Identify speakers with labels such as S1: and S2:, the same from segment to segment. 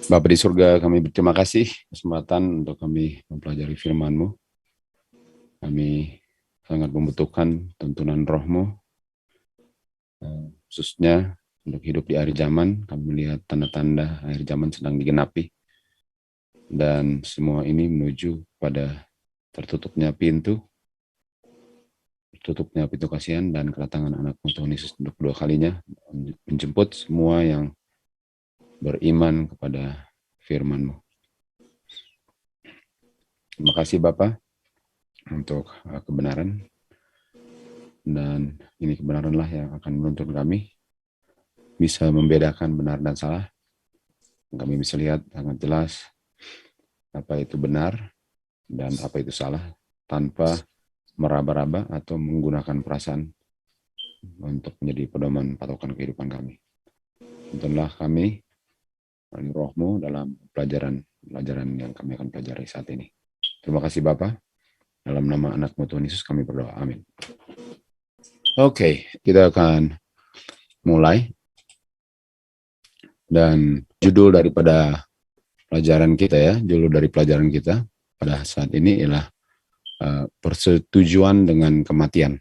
S1: Bapa di surga, kami berterima kasih kesempatan untuk kami mempelajari firman-Mu. Kami sangat membutuhkan tuntunan Roh-Mu, khususnya untuk hidup di akhir zaman. Kami melihat tanda-tanda akhir zaman sedang digenapi, dan semua ini menuju pada tertutupnya pintu kasihan dan kedatangan anak-Mu Tuhan Yesus untuk kedua kalinya, menjemput semua yang beriman kepada firman-Mu. Terima kasih Bapa untuk kebenaran, dan ini kebenaranlah yang akan menuntun kami bisa membedakan benar dan salah. Kami bisa lihat sangat jelas apa itu benar dan apa itu salah, tanpa meraba-raba atau menggunakan perasaan untuk menjadi pedoman patokan kehidupan kami. Tuntunlah kami melalui Roh-Mu dalam pelajaran yang kami akan pelajari saat ini. Terima kasih Bapa. Dalam nama anak-Mu Tuhan Yesus kami berdoa. Amin. Oke, kita akan mulai. Dan judul dari pelajaran kita pada saat ini ialah persetujuan dengan kematian.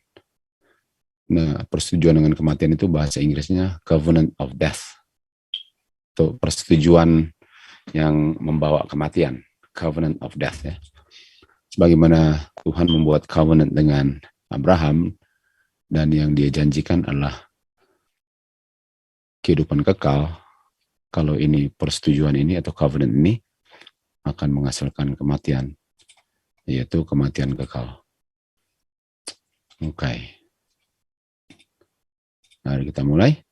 S1: Nah, persetujuan dengan kematian itu bahasa Inggrisnya covenant of death. Itu persetujuan yang membawa kematian, covenant of death ya. Sebagaimana Tuhan membuat covenant dengan Abraham, dan yang dia janjikan adalah kehidupan kekal. Kalau ini persetujuan ini atau covenant ini akan menghasilkan kematian, yaitu kematian kekal. Oke. Mari kita mulai.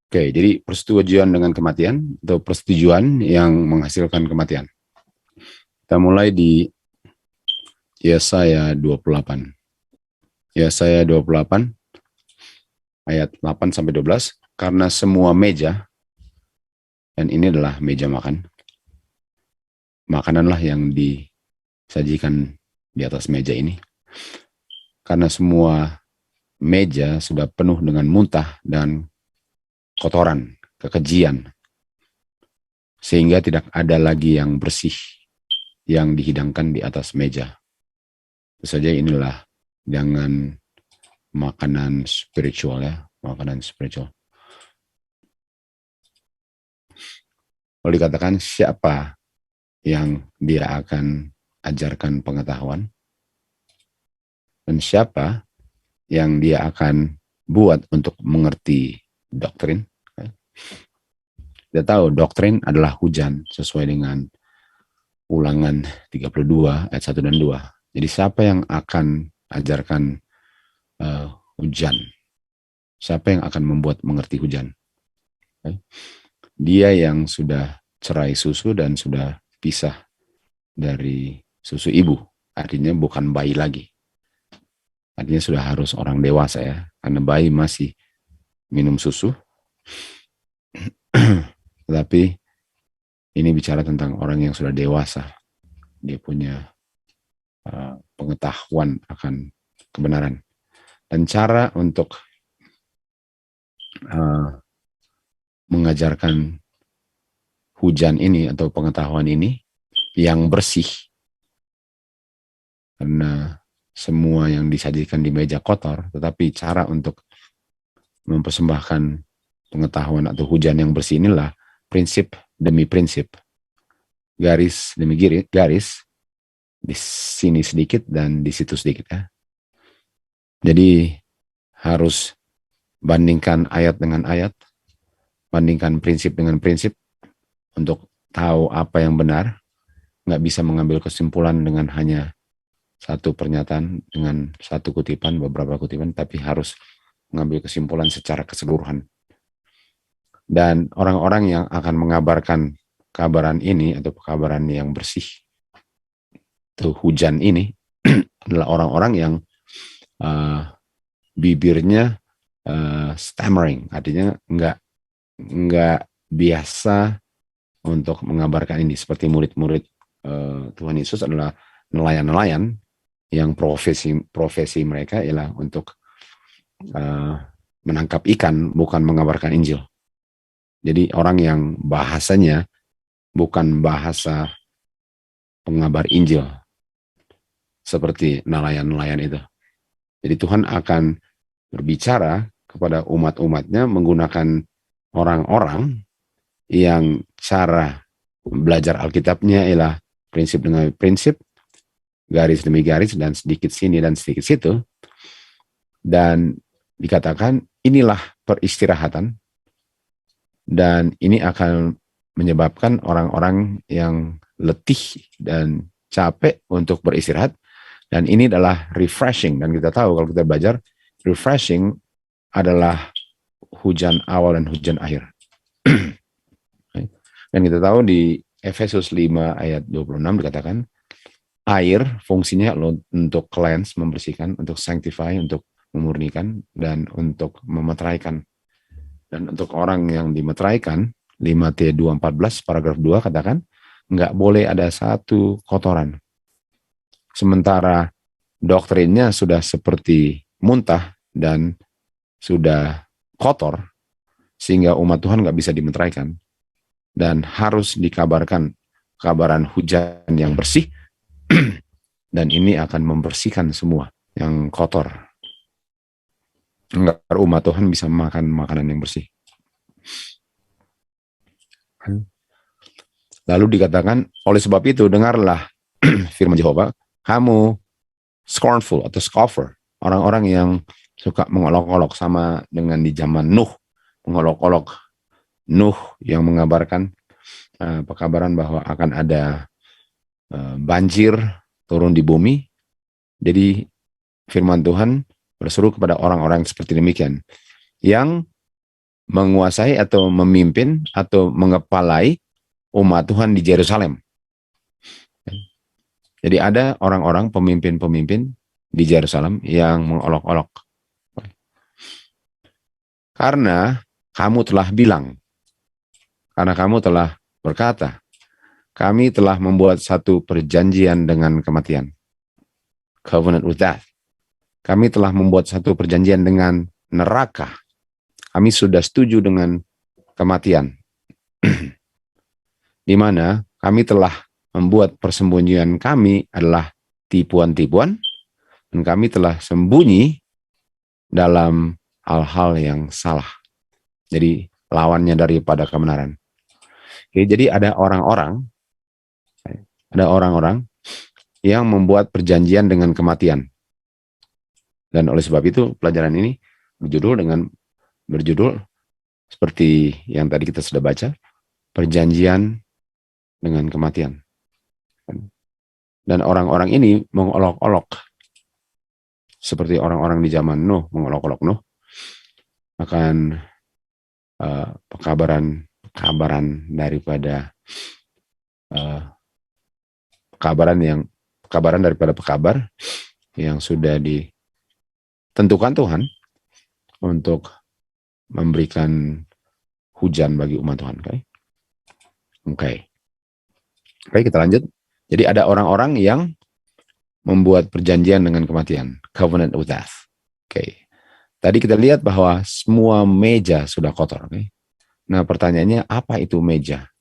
S1: Oke, jadi persetujuan dengan kematian atau persetujuan yang menghasilkan kematian. Kita mulai di Yesaya 28. Yesaya 28 ayat 8 sampai 12, karena semua meja, dan ini adalah meja makan, makananlah yang disajikan di atas meja ini. Karena semua meja sudah penuh dengan muntah dan kotoran, kekejian, sehingga tidak ada lagi yang bersih yang dihidangkan di atas meja. Tentu saja inilah dengan makanan spiritual ya, makanan spiritual. Kalau dikatakan siapa yang dia akan ajarkan pengetahuan, dan siapa yang dia akan buat untuk mengerti doktrin. Kita tahu doktrin adalah hujan sesuai dengan Ulangan 32 ayat 1 dan 2. Jadi siapa yang akan ajarkan hujan? Siapa yang akan membuat mengerti hujan? Dia yang sudah cerai susu dan sudah pisah dari susu ibu. Artinya bukan bayi lagi. Artinya sudah harus orang dewasa ya. Karena bayi masih minum susu. Tetapi ini bicara tentang orang yang sudah dewasa. Dia punya pengetahuan akan kebenaran. Dan cara untuk mengajarkan hujan ini atau pengetahuan ini yang bersih, karena semua yang disajikan di meja kotor, tetapi cara untuk mempersembahkan pengetahuan atau hujan yang bersih inilah prinsip demi prinsip, garis demi garis, di sini sedikit dan di situ sedikit ya. Jadi harus bandingkan ayat dengan ayat, bandingkan prinsip dengan prinsip untuk tahu apa yang benar. Nggak bisa mengambil kesimpulan dengan hanya satu pernyataan, dengan satu kutipan, beberapa kutipan, tapi harus mengambil kesimpulan secara keseluruhan. Dan orang-orang yang akan mengabarkan kabaran ini atau kabaran yang bersih, itu hujan ini, adalah orang-orang yang bibirnya stammering, artinya nggak biasa untuk mengabarkan ini. Seperti murid-murid Tuhan Yesus adalah nelayan-nelayan yang profesi mereka ialah untuk menangkap ikan, bukan mengabarkan Injil. Jadi orang yang bahasanya bukan bahasa pengabar Injil seperti nelayan-nelayan itu. Jadi Tuhan akan berbicara kepada umat-umatnya menggunakan orang-orang yang cara belajar Alkitabnya ialah prinsip demi prinsip, garis demi garis, dan sedikit sini dan sedikit situ. Dan dikatakan inilah peristirahatan, dan ini akan menyebabkan orang-orang yang letih dan capek untuk beristirahat, dan ini adalah refreshing. Dan kita tahu kalau kita belajar, refreshing adalah hujan awal dan hujan akhir. Dan kita tahu di Efesus 5 ayat 26 dikatakan air fungsinya untuk cleanse, membersihkan, untuk sanctify, untuk memurnikan, dan untuk memeteraikan. Dan untuk orang yang dimeteraikan, 5T 2:14 paragraf 2 katakan nggak boleh ada satu kotoran. Sementara doktrinnya sudah seperti muntah dan sudah kotor, sehingga umat Tuhan nggak bisa dimeteraikan. Dan harus dikabarkan kabaran hujan yang bersih, dan ini akan membersihkan semua yang kotor. Agar umat Tuhan bisa makan makanan yang bersih. Lalu dikatakan, oleh sebab itu dengarlah firman Yehova, kamu scornful atau scoffer, orang-orang yang suka mengolok-olok, sama dengan di zaman Nuh, mengolok-olok Nuh yang mengabarkan pekabaran bahwa akan ada banjir turun di bumi. Jadi firman Tuhan berseru kepada orang-orang seperti demikian, yang menguasai atau memimpin atau mengepalai umat Tuhan di Yerusalem. Jadi ada orang-orang pemimpin-pemimpin di Yerusalem yang mengolok-olok. Karena kamu telah bilang, karena kamu telah berkata, kami telah membuat satu perjanjian dengan kematian. Covenant with death. Kami telah membuat satu perjanjian dengan neraka. Kami sudah setuju dengan kematian. Di mana kami telah membuat persembunyian kami adalah tipuan-tipuan, dan kami telah sembunyi dalam hal-hal yang salah. Jadi lawannya daripada kebenaran. Oke, jadi ada orang-orang yang membuat perjanjian dengan kematian. Dan oleh sebab itu pelajaran ini berjudul seperti yang tadi kita sudah baca, perjanjian dengan kematian. Dan orang-orang ini mengolok-olok seperti orang-orang di zaman Nuh mengolok-olok Nuh akan pekabaran daripada pekabaran daripada pekabar yang sudah ditentukan Tuhan untuk memberikan hujan bagi umat Tuhan. Oke, kita lanjut. Jadi ada orang-orang yang membuat perjanjian dengan kematian, covenant with death. Oke. Tadi kita lihat bahwa semua meja sudah kotor. Nah, pertanyaannya apa itu meja?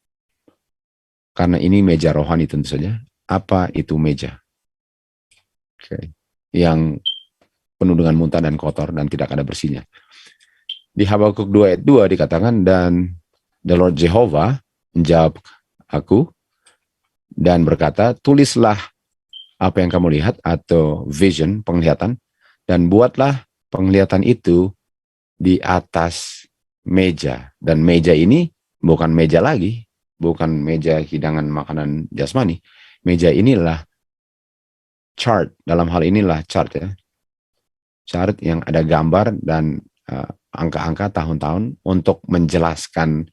S1: Karena ini meja rohani tentu saja. Apa itu meja? Yang penuh dengan muntah dan kotor dan tidak ada bersihnya. Di Habakuk 2 ayat 2 dikatakan, dan the Lord Jehovah menjawab aku dan berkata, tulislah apa yang kamu lihat atau vision, penglihatan, dan buatlah penglihatan itu di atas meja. Dan meja ini bukan meja lagi, bukan meja hidangan makanan jasmani. Meja inilah chart, dalam hal inilah chart ya. Chart yang ada gambar dan angka-angka tahun-tahun untuk menjelaskan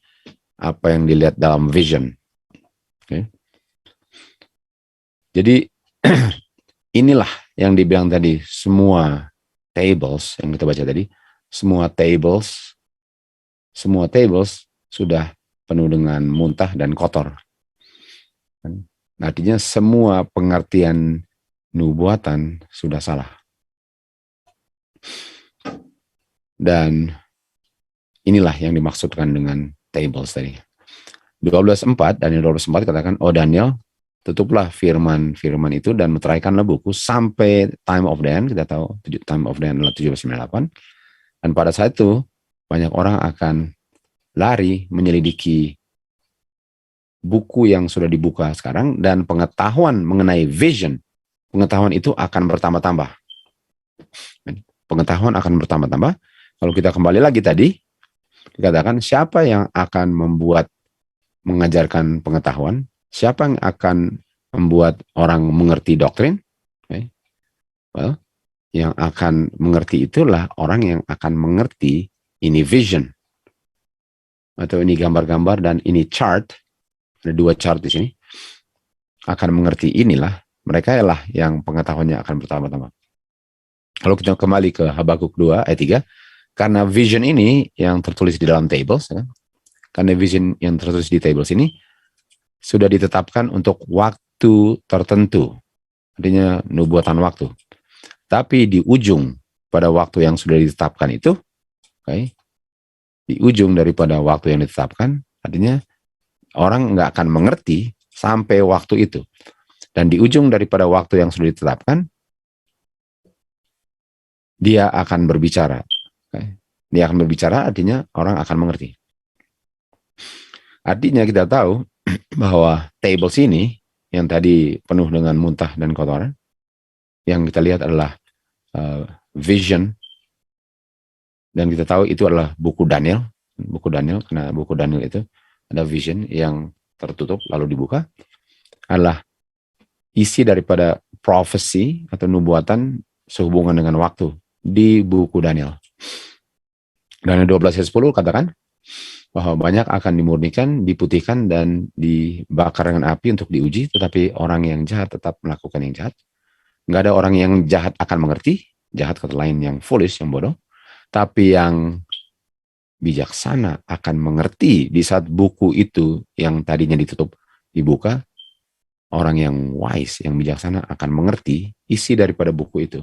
S1: apa yang dilihat dalam vision. Okay. Jadi inilah yang dibilang tadi, semua tables yang kita baca tadi, semua tables sudah penuh dengan muntah dan kotor. Artinya semua pengertian nubuatan sudah salah. Dan inilah yang dimaksudkan dengan tables tadi. 12:4, Daniel 12:4 katakan, oh Daniel, tutuplah firman-firman itu dan meteraikanlah buku sampai time of the end. Kita tahu time of the end adalah 1798. Dan pada saat itu banyak orang akan lari menyelidiki buku yang sudah dibuka sekarang, dan pengetahuan mengenai vision, pengetahuan itu akan bertambah-tambah. Pengetahuan akan bertambah-tambah. Kalau kita kembali lagi tadi, dikatakan siapa yang akan mengajarkan pengetahuan, siapa yang akan membuat orang mengerti doktrin? Okay. Well, yang akan mengerti itulah orang yang akan mengerti ini vision, atau ini gambar-gambar, dan ini chart. Ada 2 chart di sini. Akan mengerti inilah, mereka lah yang pengetahuannya akan bertambah-tambah. Kalau kita kembali ke Habakuk 2 ayat 3, karena vision ini yang tertulis di dalam tables, ya, karena vision yang tertulis di tables ini sudah ditetapkan untuk waktu tertentu, artinya nubuatan waktu. Tapi di ujung pada waktu yang sudah ditetapkan itu, okay, di ujung daripada waktu yang ditetapkan, artinya orang nggak akan mengerti sampai waktu itu. Dan di ujung daripada waktu yang sudah ditetapkan, dia akan berbicara. Okay. Dia akan berbicara, artinya orang akan mengerti. Artinya kita tahu bahwa tables ini yang tadi penuh dengan muntah dan kotoran, yang kita lihat adalah vision, dan kita tahu itu adalah buku Daniel, karena buku Daniel itu ada vision yang tertutup lalu dibuka, adalah isi daripada prophecy atau nubuatan sehubungan dengan waktu di buku Daniel. Daniel 12 ayat 10 katakan bahwa banyak akan dimurnikan, diputihkan, dan dibakar dengan api untuk diuji, tetapi orang yang jahat tetap melakukan yang jahat. Nggak ada orang yang jahat akan mengerti, jahat kata lain yang foolish, yang bodoh, tapi yang bijaksana akan mengerti di saat buku itu yang tadinya ditutup dibuka. Orang yang wise, yang bijaksana akan mengerti isi daripada buku itu.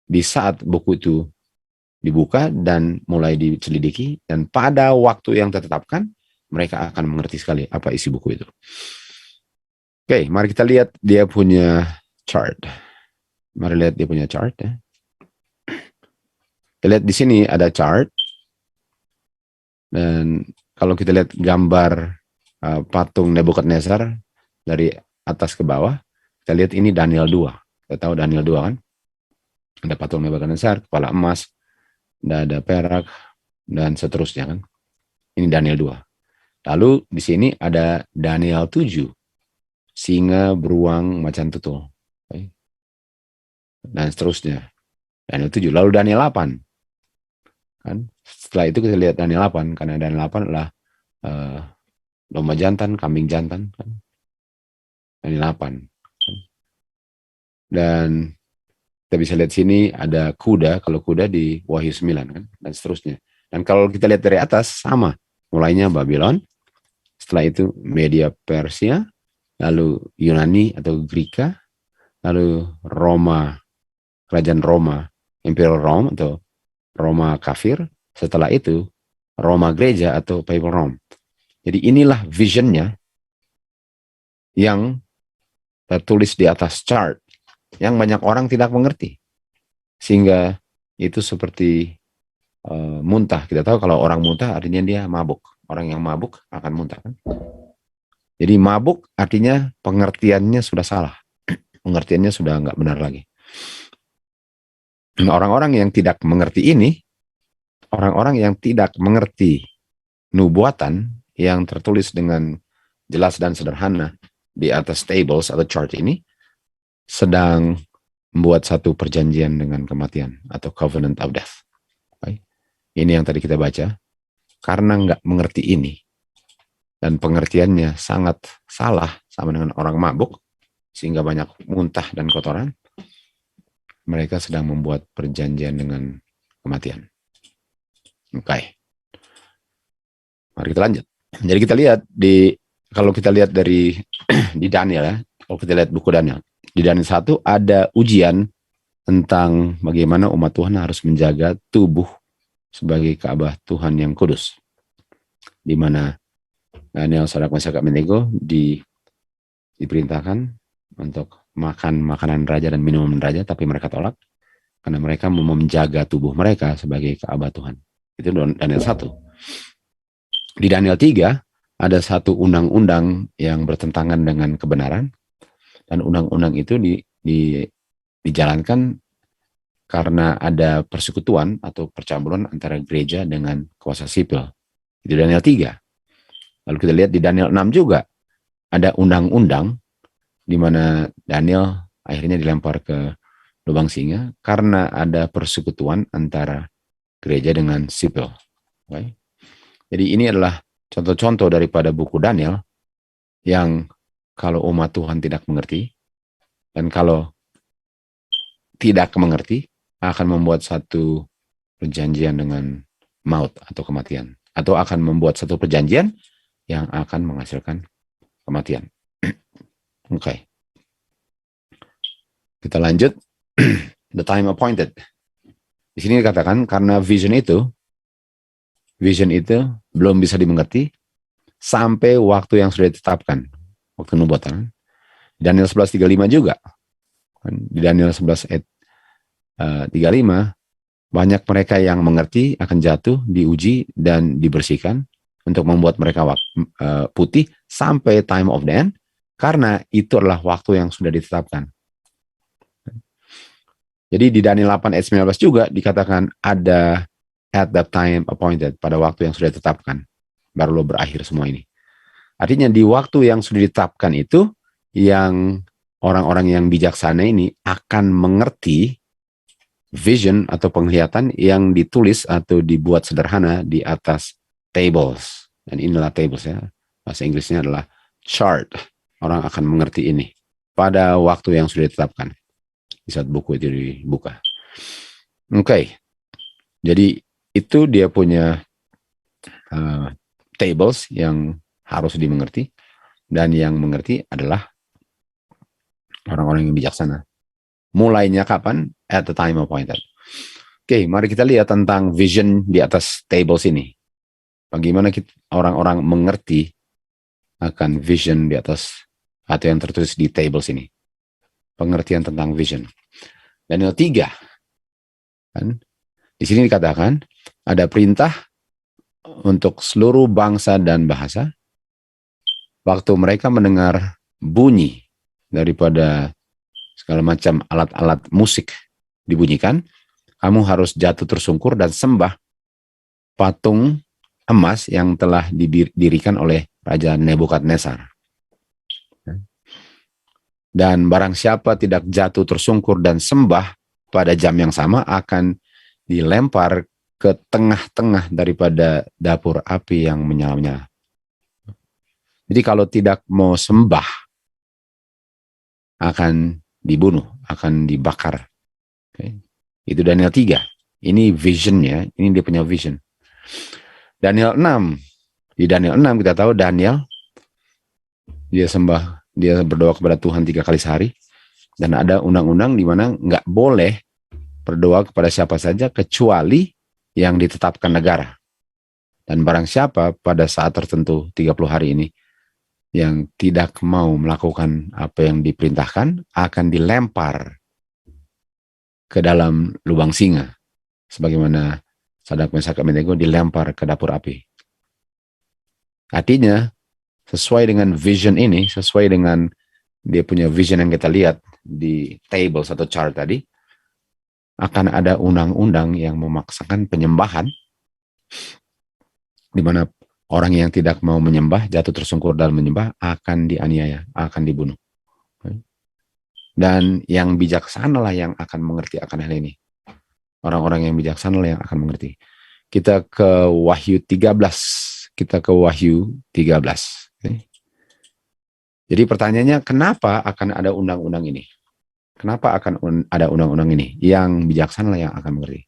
S1: Di saat buku itu dibuka dan mulai diselidiki, dan pada waktu yang ditetapkan, mereka akan mengerti sekali apa isi buku itu. Oke, mari kita lihat dia punya chart. Mari lihat dia punya chart. Ya. Kita lihat di sini ada chart. Dan kalau kita lihat gambar patung Nebukadnezar dari atas ke bawah, kita lihat ini Daniel 2. Kita tahu Daniel 2 kan? Ada patung Nebukadnezar, kepala emas, dada perak, dan seterusnya kan. Ini Daniel 2. Lalu di sini ada Daniel 7. Singa, beruang, macan tutul. Okay. Dan seterusnya. Daniel 7. Lalu Daniel 8. Kan? Setelah itu kita lihat Daniel 8. Karena Daniel 8 adalah domba jantan, kambing jantan. Kan? Daniel 8. Kan? Dan kita bisa lihat sini ada kuda. Kalau kuda di Wahyu 9. Kan? Dan seterusnya. Dan kalau kita lihat dari atas, sama. Mulainya Babylon. Setelah itu Media Persia. Lalu Yunani atau Greka, lalu Roma, kerajaan Roma, Imperial Rome atau Roma kafir, setelah itu Roma gereja atau Papal Rome. Jadi inilah visionnya yang tertulis di atas chart, yang banyak orang tidak mengerti. Sehingga itu seperti muntah. Kita tahu kalau orang muntah artinya dia mabuk. Orang yang mabuk akan muntah kan? Jadi mabuk artinya pengertiannya sudah salah. Pengertiannya sudah nggak benar lagi. Orang-orang yang tidak mengerti ini, orang-orang yang tidak mengerti nubuatan yang tertulis dengan jelas dan sederhana di atas tables atau chart ini, sedang membuat satu perjanjian dengan kematian atau covenant of death. Okay. Ini yang tadi kita baca. Karena nggak mengerti ini, dan pengertiannya sangat salah sama dengan orang mabuk, sehingga banyak muntah dan kotoran, mereka sedang membuat perjanjian dengan kematian. Oke. Mari kita lanjut. Jadi kita lihat kalau kita lihat dari di Daniel ya, kalau kita lihat buku Daniel, di Daniel 1 ada ujian tentang bagaimana umat Tuhan harus menjaga tubuh sebagai Ka'bah Tuhan yang kudus. Di mana Daniel, Sadrak, Mesak, Abednego diperintahkan untuk makan makanan raja dan minuman raja, tapi mereka tolak karena mereka mau menjaga tubuh mereka sebagai Ka'bah Tuhan. Itu Daniel 1. Di Daniel 3 ada satu undang-undang yang bertentangan dengan kebenaran, dan undang-undang itu dijalankan karena ada persekutuan atau percampuran antara gereja dengan kuasa sipil. Itu Daniel 3. Lalu kita lihat di Daniel 6 juga ada undang-undang di mana Daniel akhirnya dilempar ke lubang singa karena ada persekutuan antara gereja dengan sipil. Okay? Jadi ini adalah contoh-contoh daripada buku Daniel yang kalau umat Tuhan tidak mengerti, dan kalau tidak mengerti, akan membuat satu perjanjian dengan maut atau kematian, atau akan membuat satu perjanjian yang akan menghasilkan kematian. Oke. Okay. Kita lanjut. The time appointed. Di sini dikatakan karena vision itu belum bisa dimengerti sampai waktu yang sudah ditetapkan. Waktu nubuatan. Daniel 11:35 juga. Di Daniel 11 ayat 35, banyak mereka yang mengerti akan jatuh, diuji, dan dibersihkan untuk membuat mereka putih sampai time of the end, karena itu adalah waktu yang sudah ditetapkan. Jadi di Daniel 8 ayat 19 juga dikatakan ada at that time appointed, pada waktu yang sudah ditetapkan, baru lo berakhir semua ini. Artinya di waktu yang sudah ditetapkan itu, yang orang-orang yang bijaksana ini akan mengerti vision atau penglihatan yang ditulis atau dibuat sederhana di atas tables. Dan inilah tables ya. Bahasa Inggrisnya adalah chart. Orang akan mengerti ini pada waktu yang sudah ditetapkan. Di saat buku itu dibuka. Oke. Jadi itu dia punya tables yang harus dimengerti. Dan yang mengerti adalah orang-orang yang bijaksana. Mulainya kapan? At the time appointed. Oke, mari kita lihat tentang vision di atas tables ini. Bagaimana orang-orang mengerti akan vision di atas atau yang tertulis di tables ini. Pengertian tentang vision. Daniel 3. Kan? Di sini dikatakan ada perintah untuk seluruh bangsa dan bahasa. Waktu mereka mendengar bunyi daripada segala macam alat-alat musik dibunyikan, kamu harus jatuh tersungkur dan sembah patung emas yang telah didirikan oleh Raja Nebukadnezar. Dan barang siapa tidak jatuh tersungkur dan sembah pada jam yang sama akan dilempar ke tengah-tengah daripada dapur api yang menyala-nyala. Jadi kalau tidak mau sembah, akan dibunuh, akan dibakar. Okay. Itu Daniel 3. Ini visionnya, ini dia punya vision. Daniel 6. Di Daniel 6 kita tahu Daniel, dia berdoa kepada Tuhan 3 kali sehari. Dan ada undang-undang di mana nggak boleh berdoa kepada siapa saja kecuali yang ditetapkan negara. Dan barang siapa pada saat tertentu 30 hari ini yang tidak mau melakukan apa yang diperintahkan akan dilempar ke dalam lubang singa. Sebagaimana Sadrak, Mesak, Abednego dilempar ke dapur api. Artinya, sesuai dengan vision ini, sesuai dengan dia punya vision yang kita lihat di table atau chart tadi, akan ada undang-undang yang memaksakan penyembahan, di mana orang yang tidak mau menyembah, jatuh tersungkur dalam menyembah, akan dianiaya, akan dibunuh. Dan yang bijaksana lah yang akan mengerti akan hal ini. Orang-orang yang bijaksana lah yang akan mengerti. Kita ke Wahyu 13. Okay. Jadi pertanyaannya, kenapa akan ada undang-undang ini? Kenapa akan ada undang-undang ini? Yang bijaksana lah yang akan mengerti.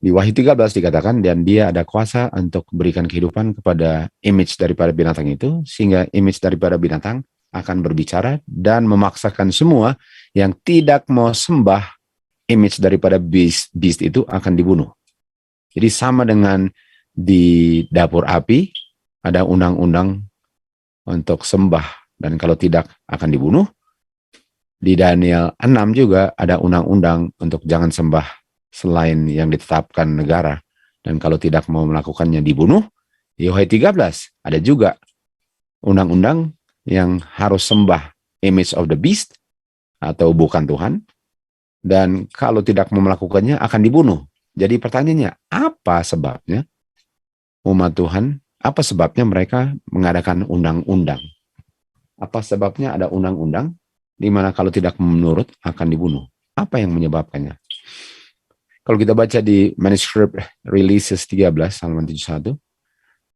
S1: Di Wahyu 13 dikatakan, dan dia ada kuasa untuk berikan kehidupan kepada image daripada binatang itu, sehingga image daripada binatang akan berbicara dan memaksakan semua yang tidak mau sembah image daripada beast itu akan dibunuh. Jadi sama dengan di dapur api, ada undang-undang untuk sembah, dan kalau tidak akan dibunuh. Di Daniel 6 juga ada undang-undang untuk jangan sembah selain yang ditetapkan negara, dan kalau tidak mau melakukannya dibunuh. Di Yohanes 13 ada juga undang-undang yang harus sembah image of the beast atau bukan Tuhan, dan kalau tidak mau melakukannya akan dibunuh. Jadi pertanyaannya, apa sebabnya umat Tuhan, apa sebabnya mereka mengadakan undang-undang? Apa sebabnya ada undang-undang di mana kalau tidak menurut akan dibunuh? Apa yang menyebabkannya? Kalau kita baca di manuskrip Releases 13 halaman 71,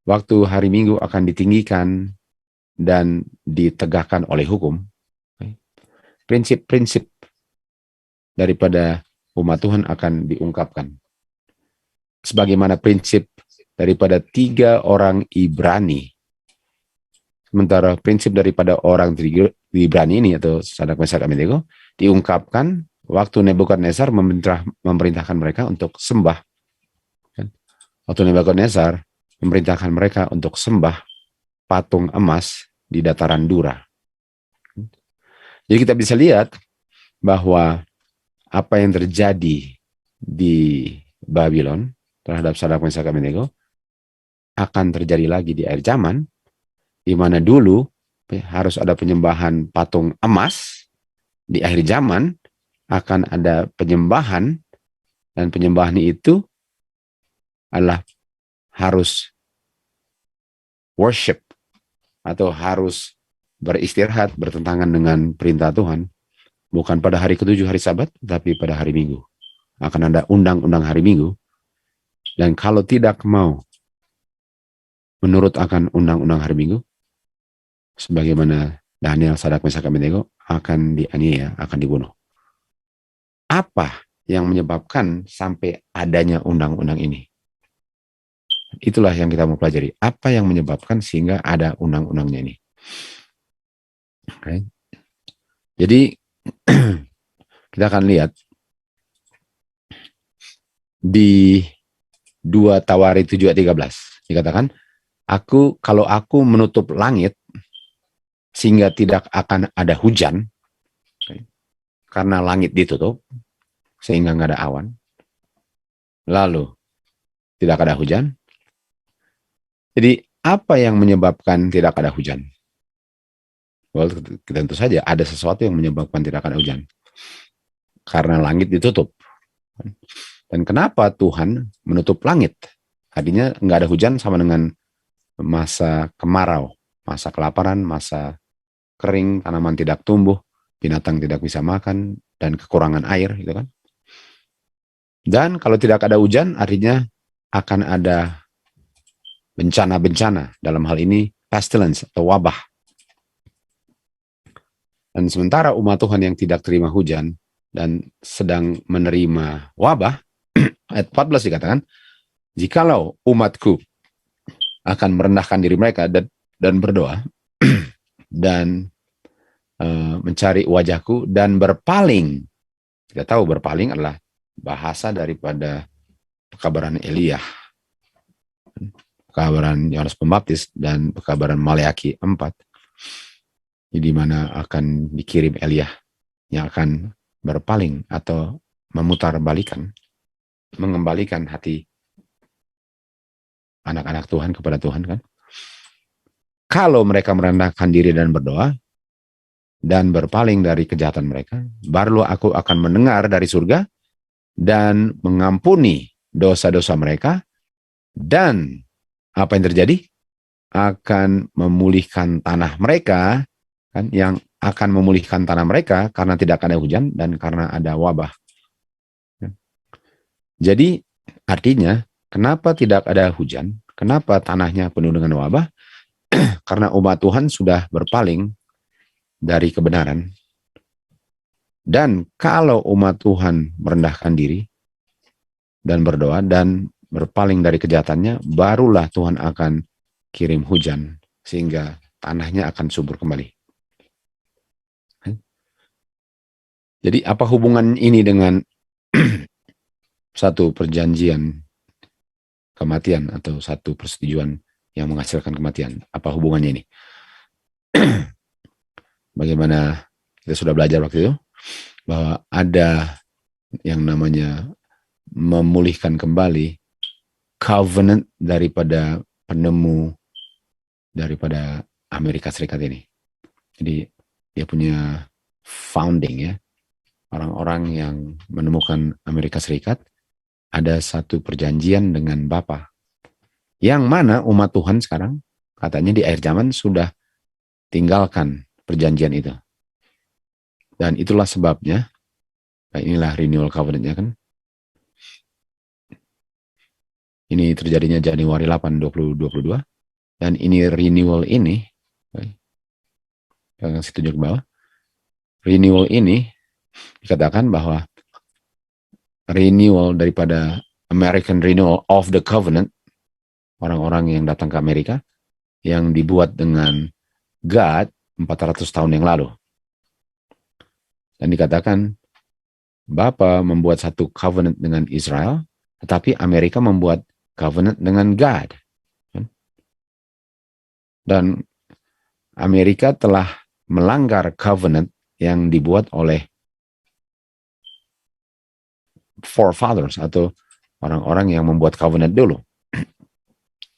S1: waktu hari Minggu akan ditinggikan dan ditegakkan oleh hukum, prinsip-prinsip daripada umat Tuhan akan diungkapkan. Sebagaimana prinsip daripada 3 orang Ibrani. Sementara prinsip daripada orang Ibrani ini atau Sadrak Mesak Abednego diungkapkan waktu Nebukadnezar memerintahkan mereka untuk sembah. Waktu Nebukadnezar memerintahkan mereka untuk sembah patung emas di dataran Dura. Jadi kita bisa lihat bahwa apa yang terjadi di Babylon terhadap Sadrak Mesak Abednego akan terjadi lagi di akhir zaman, di mana dulu harus ada penyembahan patung emas. Di akhir zaman akan ada penyembahan, dan penyembahan itu adalah harus worship atau harus beristirahat bertentangan dengan perintah Tuhan, bukan pada hari ke-7 hari Sabat, tapi pada hari Minggu. Akan ada undang-undang hari Minggu, dan kalau tidak mau menurut akan undang-undang hari Minggu, sebagaimana Daniel, Sadrak, Mesak, Abednego, akan dianiaya, akan dibunuh. Apa yang menyebabkan sampai adanya undang-undang ini? Itulah yang kita mau pelajari. Apa yang menyebabkan sehingga ada undang-undangnya ini? Okay. Jadi kita akan lihat di 2 Tawari 7:13 dikatakan, kalau aku menutup langit sehingga tidak akan ada hujan, okay, karena langit ditutup sehingga nggak ada awan, lalu tidak ada hujan. Jadi apa yang menyebabkan tidak ada hujan? Well, tentu saja ada sesuatu yang menyebabkan tidak ada hujan, karena langit ditutup. Dan kenapa Tuhan menutup langit? Artinya nggak ada hujan sama dengan masa kemarau, masa kelaparan, masa kering, tanaman tidak tumbuh, binatang tidak bisa makan, dan kekurangan air, gitu kan. Dan kalau tidak ada hujan, artinya akan ada bencana-bencana, dalam hal ini pestilence atau wabah. Dan sementara umat Tuhan yang tidak terima hujan dan sedang menerima wabah, ayat 14 dikatakan, jikalau umatku akan merendahkan diri mereka dan berdoa dan mencari wajahku dan berpaling. Kita tahu berpaling adalah bahasa daripada pekabaran Elia, pekabaran Yohanes Pembaptis, dan pekabaran Maleakhi 4, di mana akan dikirim Elia yang akan berpaling atau memutarbalikan, mengembalikan hati anak-anak Tuhan kepada Tuhan, kan? Kalau mereka merendahkan diri dan berdoa dan berpaling dari kejahatan mereka, barulah aku akan mendengar dari surga dan mengampuni dosa-dosa mereka, dan apa yang terjadi? Akan memulihkan tanah mereka, kan? Yang akan memulihkan tanah mereka karena tidak ada hujan dan karena ada wabah. Jadi artinya, kenapa tidak ada hujan? Kenapa tanahnya penuh dengan wabah? Karena umat Tuhan sudah berpaling dari kebenaran. Dan kalau umat Tuhan merendahkan diri dan berdoa dan berpaling dari kejahatannya, barulah Tuhan akan kirim hujan sehingga tanahnya akan subur kembali. Jadi apa hubungan ini dengan satu perjanjian kematian atau satu persetujuan yang menghasilkan kematian. Apa hubungannya ini? Bagaimana kita sudah belajar waktu itu bahwa ada yang namanya memulihkan kembali covenant daripada penemu daripada Amerika Serikat ini. Jadi dia punya founding ya, orang-orang yang menemukan Amerika Serikat, ada satu perjanjian dengan Bapa, yang mana umat Tuhan sekarang katanya di akhir zaman sudah tinggalkan perjanjian itu. Dan itulah sebabnya, inilah renewal covenant-nya kan. Ini terjadinya Januari 8, 2022. Dan ini renewal ini, yang situ tunjuk ke bawah, renewal ini dikatakan bahwa renewal daripada American Renewal of the Covenant, orang-orang yang datang ke Amerika, yang dibuat dengan God 400 tahun yang lalu. Dan dikatakan, Bapa membuat satu covenant dengan Israel, tetapi Amerika membuat covenant dengan God. Dan Amerika telah melanggar covenant yang dibuat oleh forefathers atau orang-orang yang membuat covenant dulu.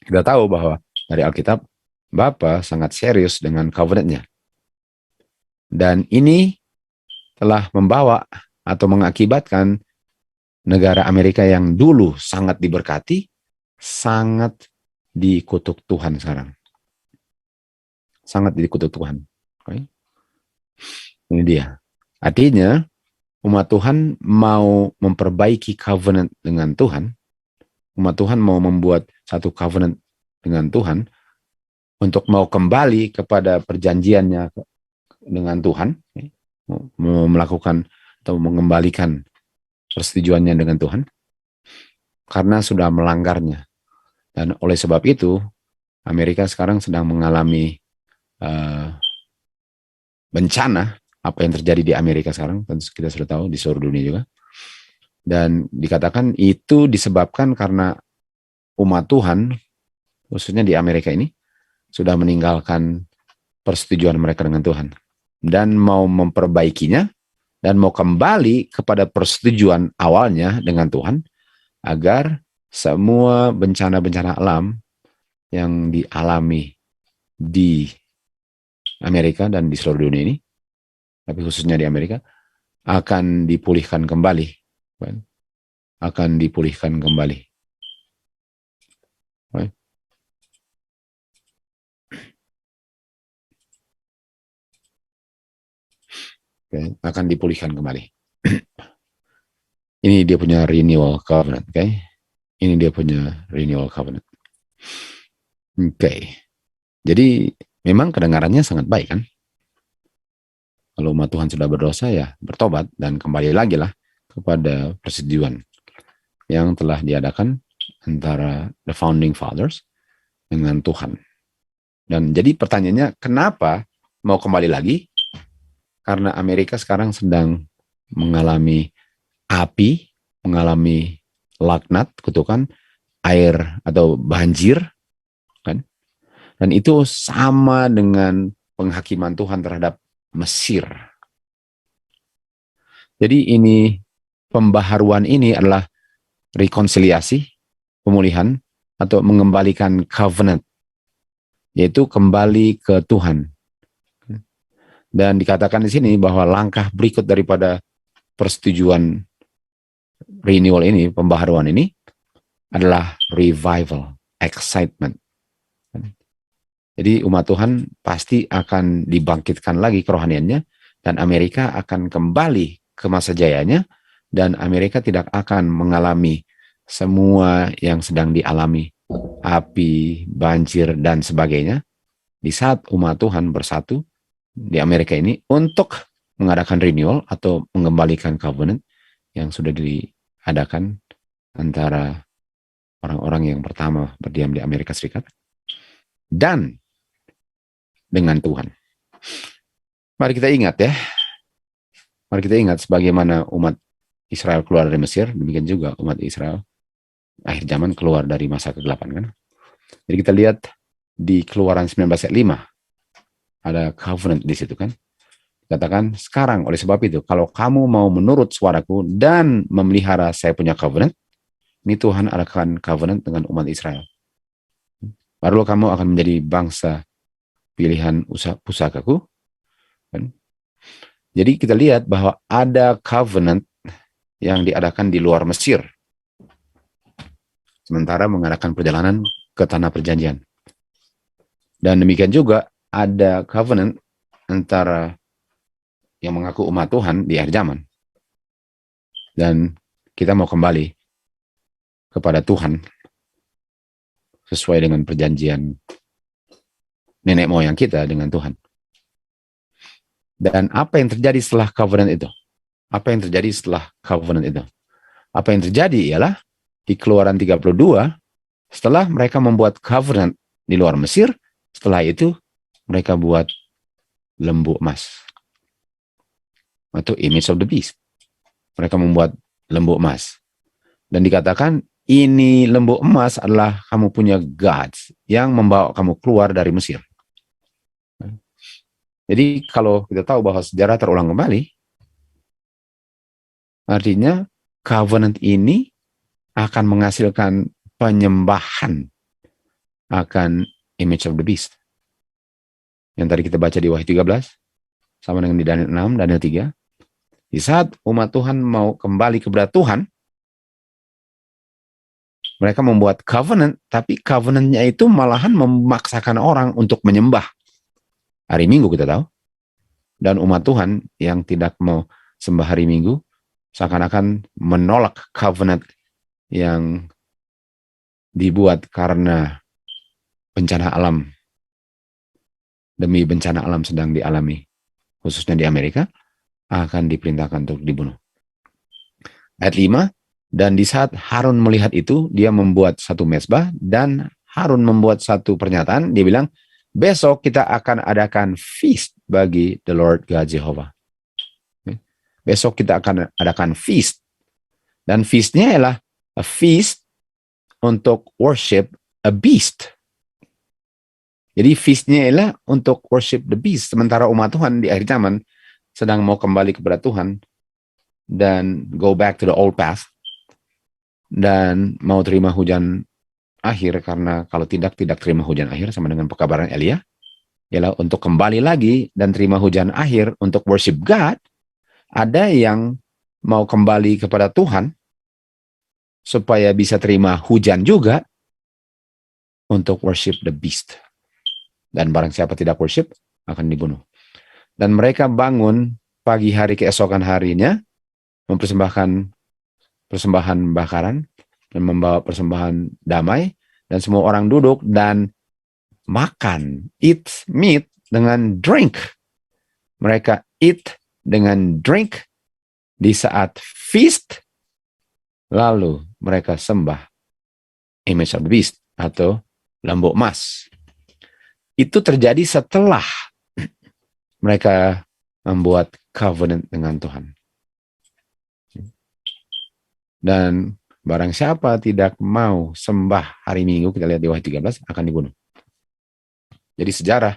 S1: Kita tahu bahwa dari Alkitab, Bapa sangat serius dengan covenantnya. Dan ini telah membawa atau mengakibatkan negara Amerika yang dulu sangat diberkati, sangat dikutuk Tuhan sekarang. Sangat dikutuk Tuhan. Okay? Ini dia. Artinya, umat Tuhan mau memperbaiki covenant dengan Tuhan, umat Tuhan mau membuat satu covenant dengan Tuhan, untuk mau kembali kepada perjanjiannya dengan Tuhan, melakukan atau mengembalikan persetujuannya dengan Tuhan, karena sudah melanggarnya. Dan oleh sebab itu, Amerika sekarang sedang mengalami bencana. Apa yang terjadi di Amerika sekarang, tentu kita sudah tahu, di seluruh dunia juga. Dan dikatakan itu disebabkan karena umat Tuhan, khususnya di Amerika ini, sudah meninggalkan persetujuan mereka dengan Tuhan. Dan mau memperbaikinya, dan mau kembali kepada persetujuan awalnya dengan Tuhan, agar semua bencana-bencana alam yang dialami di Amerika dan di seluruh dunia ini, tapi khususnya di Amerika, akan dipulihkan kembali. Akan dipulihkan kembali. Akan dipulihkan kembali. Ini dia punya renewal covenant. Ini dia punya renewal covenant. Jadi memang kedengarannya sangat baik kan? Kalau umat Tuhan sudah berdosa ya bertobat dan kembali lagi lah kepada persetujuan yang telah diadakan antara the founding fathers dengan Tuhan. Dan jadi pertanyaannya, kenapa mau kembali lagi? Karena Amerika sekarang sedang mengalami api, mengalami laknat, kutukan, air atau banjir, kan? Dan itu sama dengan penghakiman Tuhan terhadap Mesir. Jadi ini, pembaharuan ini adalah rekonsiliasi, pemulihan, atau mengembalikan covenant, yaitu kembali ke Tuhan. Dan dikatakan di sini bahwa langkah berikut daripada persetujuan renewal ini, pembaharuan ini, adalah revival, excitement. Jadi umat Tuhan pasti akan dibangkitkan lagi kerohaniannya, dan Amerika akan kembali ke masa jayanya, dan Amerika tidak akan mengalami semua yang sedang dialami, api, banjir, dan sebagainya, di saat umat Tuhan bersatu di Amerika ini untuk mengadakan renewal atau mengembalikan covenant yang sudah diadakan antara orang-orang yang pertama berdiam di Amerika Serikat dan dengan Tuhan. Mari kita ingat ya, mari kita ingat sebagaimana umat Israel keluar dari Mesir, demikian juga umat Israel akhir zaman keluar dari masa kegelapan kan. Jadi kita lihat di Keluaran 19 ayat 5 ada covenant di situ kan. Katakan sekarang oleh sebab itu kalau kamu mau menurut suaraku dan memelihara saya punya covenant, ini Tuhan adakan covenant dengan umat Israel. Baru kamu akan menjadi bangsa pilihan pusakaku. Kan? Jadi kita lihat bahwa ada covenant yang diadakan di luar Mesir. Sementara mengadakan perjalanan ke tanah perjanjian. Dan demikian juga ada covenant antara yang mengaku umat Tuhan di akhir zaman. Dan kita mau kembali kepada Tuhan sesuai dengan perjanjian nenek moyang kita dengan Tuhan. Dan apa yang terjadi setelah covenant itu? Apa yang terjadi setelah covenant itu? Apa yang terjadi ialah di Keluaran 32, setelah mereka membuat covenant di luar Mesir, setelah itu mereka buat lembu emas. Atau image of the beast. Mereka membuat lembu emas. Dan dikatakan, ini lembu emas adalah kamu punya gods yang membawa kamu keluar dari Mesir. Jadi kalau kita tahu bahwa sejarah terulang kembali, artinya covenant ini akan menghasilkan penyembahan akan image of the beast. Yang tadi kita baca di Wahyu 13, sama dengan di Daniel 6, Daniel 3. Di saat umat Tuhan mau kembali kepada Tuhan, mereka membuat covenant, tapi covenantnya itu malahan memaksakan orang untuk menyembah. Hari Minggu kita tahu. Dan umat Tuhan yang tidak mau sembah hari Minggu, seakan-akan menolak covenant yang dibuat karena bencana alam. Demi bencana alam sedang dialami, khususnya di Amerika, akan diperintahkan untuk dibunuh. Ayat 5, dan di saat Harun melihat itu, dia membuat satu mezbah, dan Harun membuat satu pernyataan, dia bilang, besok kita akan adakan feast bagi the Lord God Jehovah. Besok kita akan adakan feast. Dan feastnya adalah a feast untuk worship a beast. Jadi feastnya adalah untuk worship the beast. Sementara umat Tuhan di akhir zaman sedang mau kembali kepada Tuhan dan go back to the old path. Dan mau terima hujan akhir, karena kalau tidak terima hujan akhir, sama dengan pekabaran Elia, ialah untuk kembali lagi dan terima hujan akhir untuk worship God. Ada yang mau kembali kepada Tuhan supaya bisa terima hujan juga untuk worship the beast. Dan barang siapa tidak worship akan dibunuh. Dan mereka bangun pagi hari keesokan harinya mempersembahkan persembahan bakaran dan membawa persembahan damai, dan semua orang duduk dan makan, eat meat dengan drink. Mereka eat dengan drink di saat feast, lalu mereka sembah image of the beast atau lembu emas. Itu terjadi setelah mereka membuat covenant dengan Tuhan. Dan barang siapa tidak mau sembah hari Minggu, kita lihat di Wahyu 13, akan dibunuh. Jadi sejarah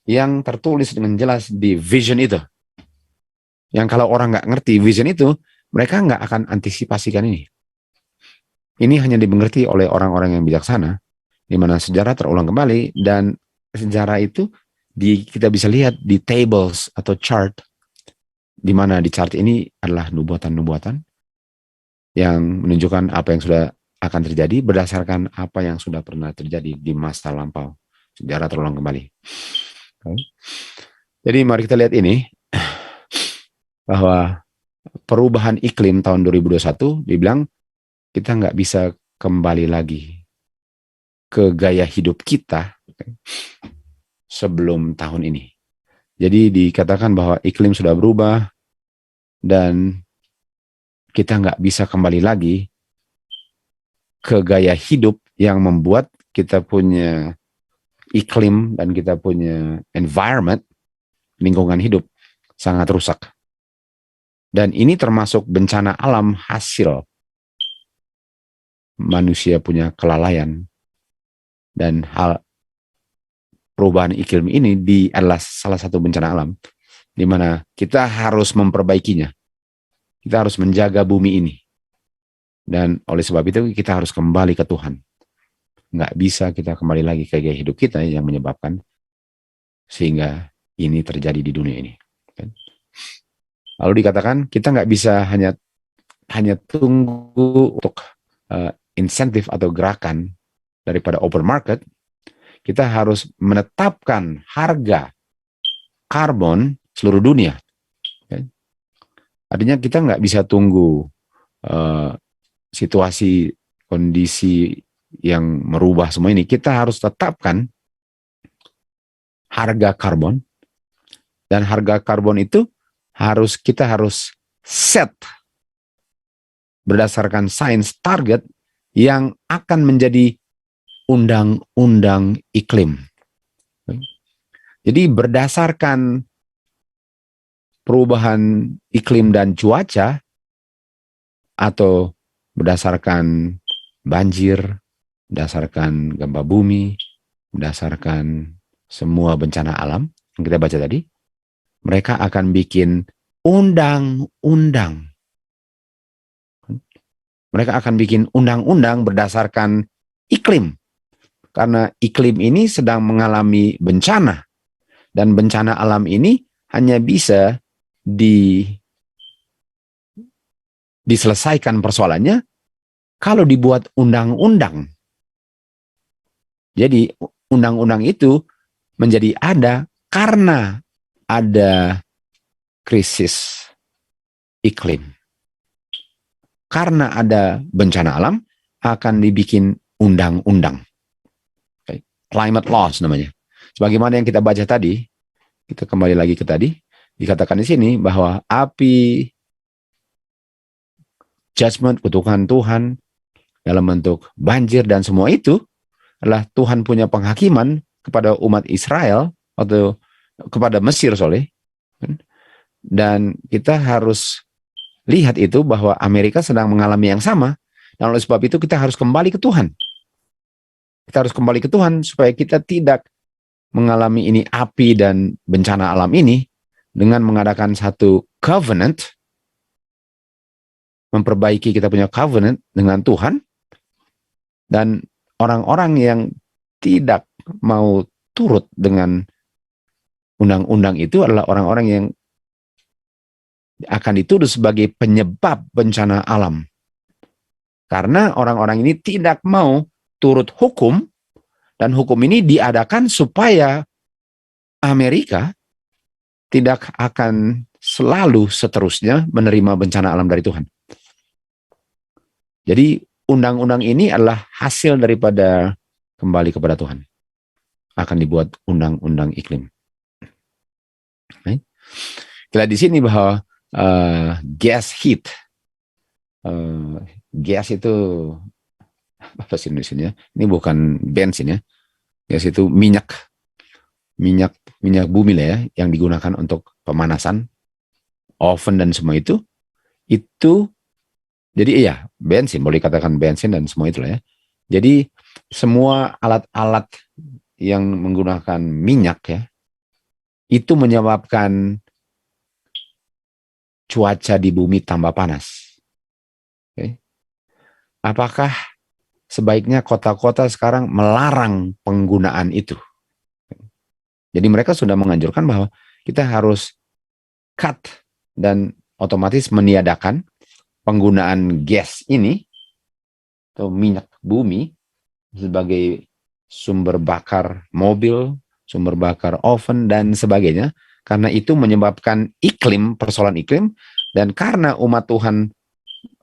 S1: yang tertulis dengan jelas di vision itu. Yang kalau orang nggak ngerti vision itu, mereka nggak akan antisipasikan ini. Ini hanya dimengerti oleh orang-orang yang bijaksana, di mana sejarah terulang kembali, dan sejarah itu kita bisa lihat di tables atau chart, di mana di chart ini adalah nubuatan-nubuatan yang menunjukkan apa yang sudah akan terjadi berdasarkan apa yang sudah pernah terjadi di masa lampau. Sejarah terulang kembali. Jadi mari kita lihat ini, bahwa perubahan iklim tahun 2021 dibilang kita nggak bisa kembali lagi ke gaya hidup kita sebelum tahun ini. Jadi dikatakan bahwa iklim sudah berubah dan kita nggak bisa kembali lagi ke gaya hidup yang membuat kita punya iklim dan kita punya environment, lingkungan hidup sangat rusak. Dan ini termasuk bencana alam hasil manusia punya kelalaian dan hal perubahan iklim ini adalah salah satu bencana alam, di mana kita harus memperbaikinya. Kita harus menjaga bumi ini. Dan oleh sebab itu kita harus kembali ke Tuhan. Nggak bisa kita kembali lagi ke gaya hidup kita yang menyebabkan sehingga ini terjadi di dunia ini. Lalu dikatakan kita nggak bisa hanya tunggu untuk insentif atau gerakan daripada open market. Kita harus menetapkan harga karbon seluruh dunia. Artinya kita nggak bisa tunggu situasi kondisi yang merubah semua ini. Kita harus tetapkan harga karbon, dan harga karbon itu kita harus set berdasarkan sains target yang akan menjadi undang-undang iklim. Jadi berdasarkan perubahan iklim dan cuaca, atau berdasarkan banjir, berdasarkan gempa bumi, berdasarkan semua bencana alam yang kita baca tadi, mereka akan bikin undang-undang. Mereka akan bikin undang-undang berdasarkan iklim. Karena iklim ini sedang mengalami bencana. Dan bencana alam ini hanya bisa diselesaikan persoalannya kalau dibuat undang-undang. Jadi undang-undang itu menjadi ada karena ada krisis iklim. Karena ada bencana alam, akan dibikin undang-undang. Climate laws namanya. Sebagaimana yang kita baca tadi, kita kembali lagi ke tadi, dikatakan di sini bahwa api judgment, kutukan Tuhan dalam bentuk banjir dan semua itu adalah Tuhan punya penghakiman kepada umat Israel atau kepada Mesir, dan kita harus lihat itu bahwa Amerika sedang mengalami yang sama, dan oleh sebab itu kita harus kembali ke Tuhan. Kita harus kembali ke Tuhan supaya kita tidak mengalami ini api dan bencana alam ini dengan mengadakan satu covenant, memperbaiki kita punya covenant dengan Tuhan, dan orang-orang yang tidak mau turut dengan undang-undang itu adalah orang-orang yang akan dituduh sebagai penyebab bencana alam. Karena orang-orang ini tidak mau turut hukum, dan hukum ini diadakan supaya Amerika tidak akan selalu seterusnya menerima bencana alam dari Tuhan. Jadi undang-undang ini adalah hasil daripada kembali kepada Tuhan. Akan dibuat undang-undang iklim. Kita di sini bahwa gas heat, gas itu apa sih Indonesia? Ini bukan bensin ya. Gas itu minyak bumi lah ya, yang digunakan untuk pemanasan, oven dan semua itu jadi iya, bensin, boleh katakan bensin dan semua itulah ya. Jadi semua alat-alat yang menggunakan minyak ya, itu menyebabkan cuaca di bumi tambah panas. Okay. Apakah sebaiknya kota-kota sekarang melarang penggunaan itu? Jadi mereka sudah menganjurkan bahwa kita harus cut dan otomatis meniadakan penggunaan gas ini atau minyak bumi sebagai sumber bakar mobil, sumber bakar oven dan sebagainya, karena itu menyebabkan persoalan iklim, dan karena umat Tuhan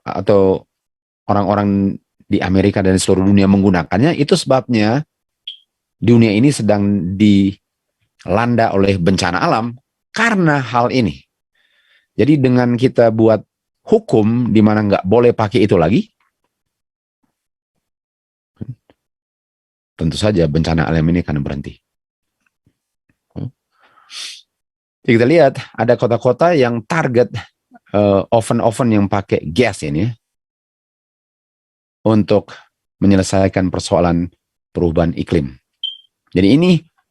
S1: atau orang-orang di Amerika dan seluruh dunia menggunakannya, itu sebabnya dunia ini sedang dilanda oleh bencana alam karena hal ini. Jadi dengan kita buat hukum di mana nggak boleh pakai itu lagi, tentu saja bencana alam ini akan berhenti. Jadi kita lihat ada kota-kota yang target oven-oven yang pakai gas ini untuk menyelesaikan persoalan perubahan iklim. Jadi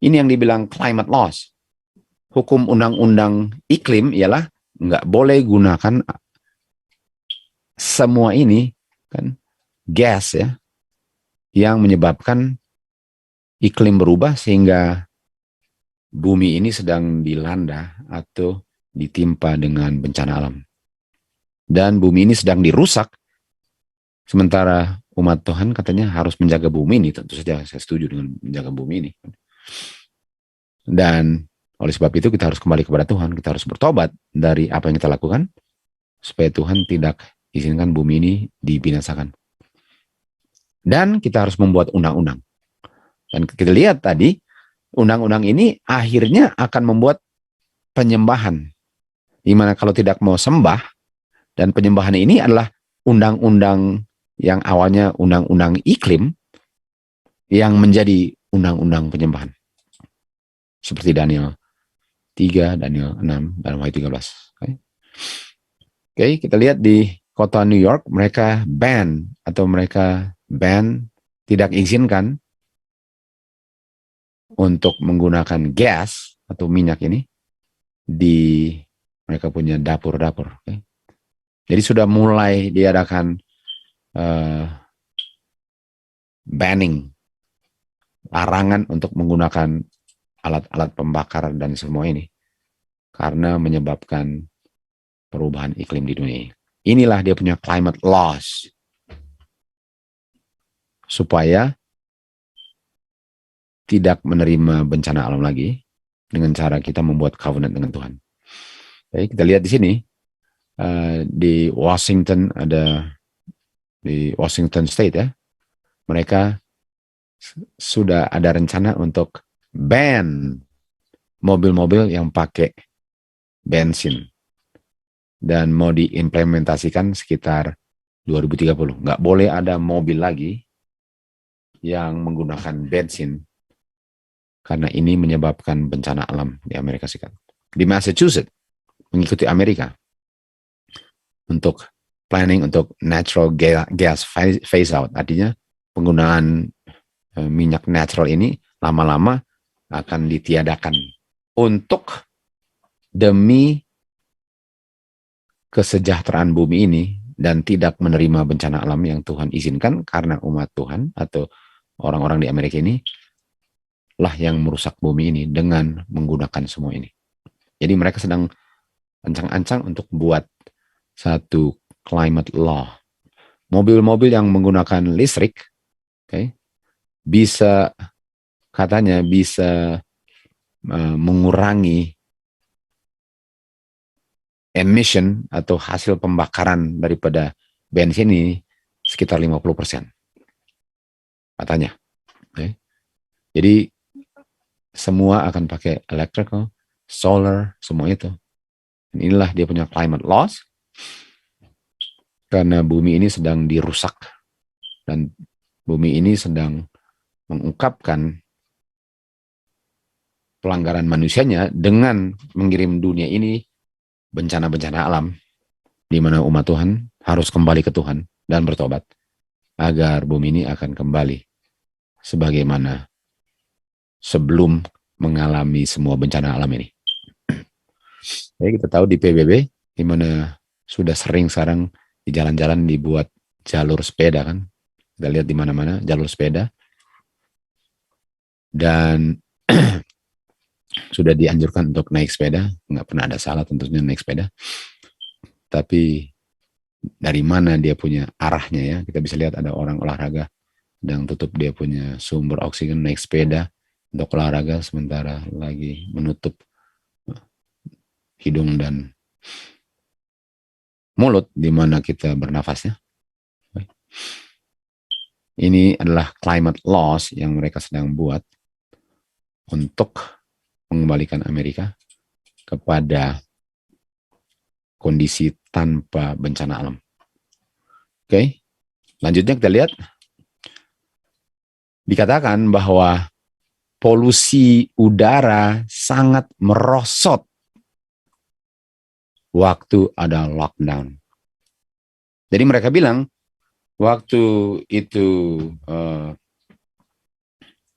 S1: Ini yang dibilang climate laws. Hukum undang-undang iklim ialah nggak boleh gunakan semua ini kan gas ya yang menyebabkan iklim berubah sehingga bumi ini sedang dilanda atau ditimpa dengan bencana alam. Dan bumi ini sedang dirusak, sementara umat Tuhan katanya harus menjaga bumi ini. Tentu saja saya setuju dengan menjaga bumi ini. Dan oleh sebab itu kita harus kembali kepada Tuhan, kita harus bertobat dari apa yang kita lakukan, supaya Tuhan tidak izinkan bumi ini dibinasakan. Dan kita harus membuat undang-undang. Dan kita lihat tadi, undang-undang ini akhirnya akan membuat penyembahan. Dimana kalau tidak mau sembah, dan penyembahan ini adalah undang-undang yang awalnya undang-undang iklim, yang menjadi undang-undang penyembahan. Seperti Daniel 3, Daniel 6, dan Wahyu 13. Oke, kita lihat di kota New York, mereka ban tidak izinkan untuk menggunakan gas atau minyak ini di mereka punya dapur-dapur. Okay? Jadi sudah mulai diadakan banning, larangan untuk menggunakan alat-alat pembakar dan semua ini karena menyebabkan perubahan iklim di dunia. Inilah dia punya climate laws, supaya tidak menerima bencana alam lagi dengan cara kita membuat covenant dengan Tuhan. Jadi kita lihat di sini di Washington, ada di Washington State ya, mereka sudah ada rencana untuk ban mobil-mobil yang pakai bensin dan mau diimplementasikan sekitar 2030. Nggak boleh ada mobil lagi yang menggunakan bensin karena ini menyebabkan bencana alam di Amerika Serikat. Di Massachusetts mengikuti Amerika untuk planning untuk natural gas phase out, artinya penggunaan minyak natural ini lama-lama akan ditiadakan untuk demi kesejahteraan bumi ini dan tidak menerima bencana alam yang Tuhan izinkan, karena umat Tuhan atau orang-orang di Amerika ini lah yang merusak bumi ini dengan menggunakan semua ini. Jadi mereka sedang ancang-ancang untuk buat satu climate law. Mobil-mobil yang menggunakan listrik, okay, katanya bisa mengurangi emission atau hasil pembakaran daripada bensin ini sekitar 50%. Katanya. Okay. Jadi semua akan pakai electrical, solar, semua itu. Dan inilah dia punya climate laws, karena bumi ini sedang dirusak dan bumi ini sedang mengungkapkan pelanggaran manusianya dengan mengirim dunia ini bencana-bencana alam, di mana umat Tuhan harus kembali ke Tuhan dan bertobat agar bumi ini akan kembali sebagaimana sebelum mengalami semua bencana alam ini. Jadi kita tahu di PBB, di mana sudah sering sekarang di jalan-jalan dibuat jalur sepeda kan. Kita lihat di mana-mana jalur sepeda. Dan sudah dianjurkan untuk naik sepeda. Nggak pernah ada salah tentunya naik sepeda. Tapi dari mana dia punya arahnya ya. Kita bisa lihat ada orang olahraga yang tutup dia punya sumber oksigen naik sepeda untuk olahraga, sementara lagi menutup hidung dan mulut di mana kita bernafasnya. Ini adalah climate laws yang mereka sedang buat untuk mengembalikan Amerika kepada kondisi tanpa bencana alam. Oke, lanjutnya kita lihat. Dikatakan bahwa polusi udara sangat merosot waktu ada lockdown. Jadi mereka bilang waktu itu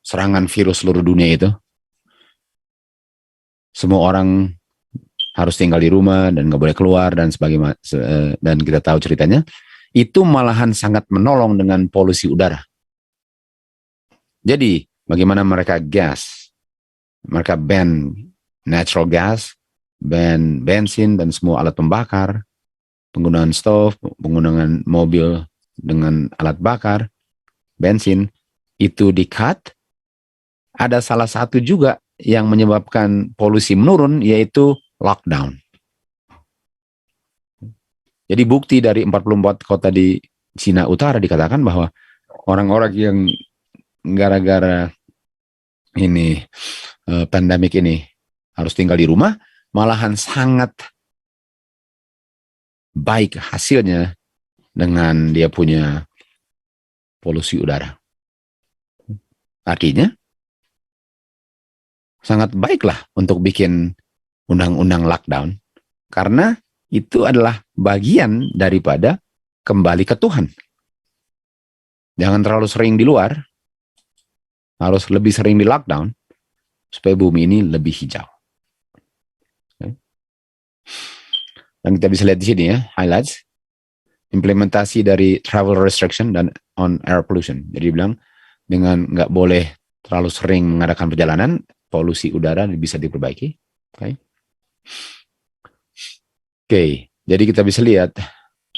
S1: serangan virus seluruh dunia itu, semua orang harus tinggal di rumah dan nggak boleh keluar dan sebagainya, dan kita tahu ceritanya, itu malahan sangat menolong dengan polusi udara. Jadi bagaimana mereka ban natural gas, ban bensin dan semua alat pembakar, penggunaan stove, penggunaan mobil dengan alat bakar, bensin, itu di-cut. Ada salah satu juga yang menyebabkan polusi menurun, yaitu lockdown. Jadi bukti dari 44 kota di Cina Utara dikatakan bahwa orang-orang yang gara-gara ini pandemik ini harus tinggal di rumah, malahan sangat baik hasilnya dengan dia punya polusi udara. Artinya sangat baiklah untuk bikin undang-undang lockdown, karena itu adalah bagian daripada kembali ke Tuhan. Jangan terlalu sering di luar, harus lebih sering di lockdown, supaya bumi ini lebih hijau. Dan kita bisa lihat di sini ya, highlights, implementasi dari travel restriction dan on air pollution. Jadi bilang, dengan nggak boleh terlalu sering mengadakan perjalanan, polusi udara bisa diperbaiki. Oke, jadi kita bisa lihat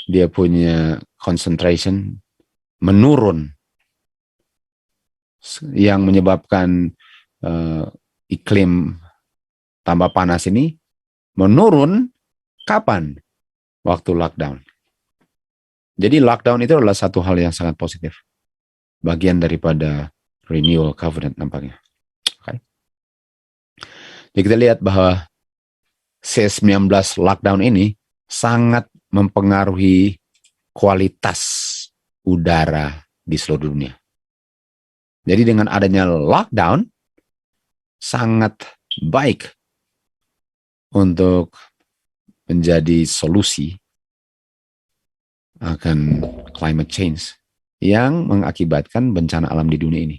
S1: dia punya concentration menurun, yang menyebabkan iklim tambah panas ini menurun kapan? Waktu lockdown. Jadi lockdown itu adalah satu hal yang sangat positif, bagian daripada renewal covenant nampaknya. Jadi kita lihat bahwa C-19 lockdown ini sangat mempengaruhi kualitas udara di seluruh dunia. Jadi dengan adanya lockdown, sangat baik untuk menjadi solusi akan climate change yang mengakibatkan bencana alam di dunia ini.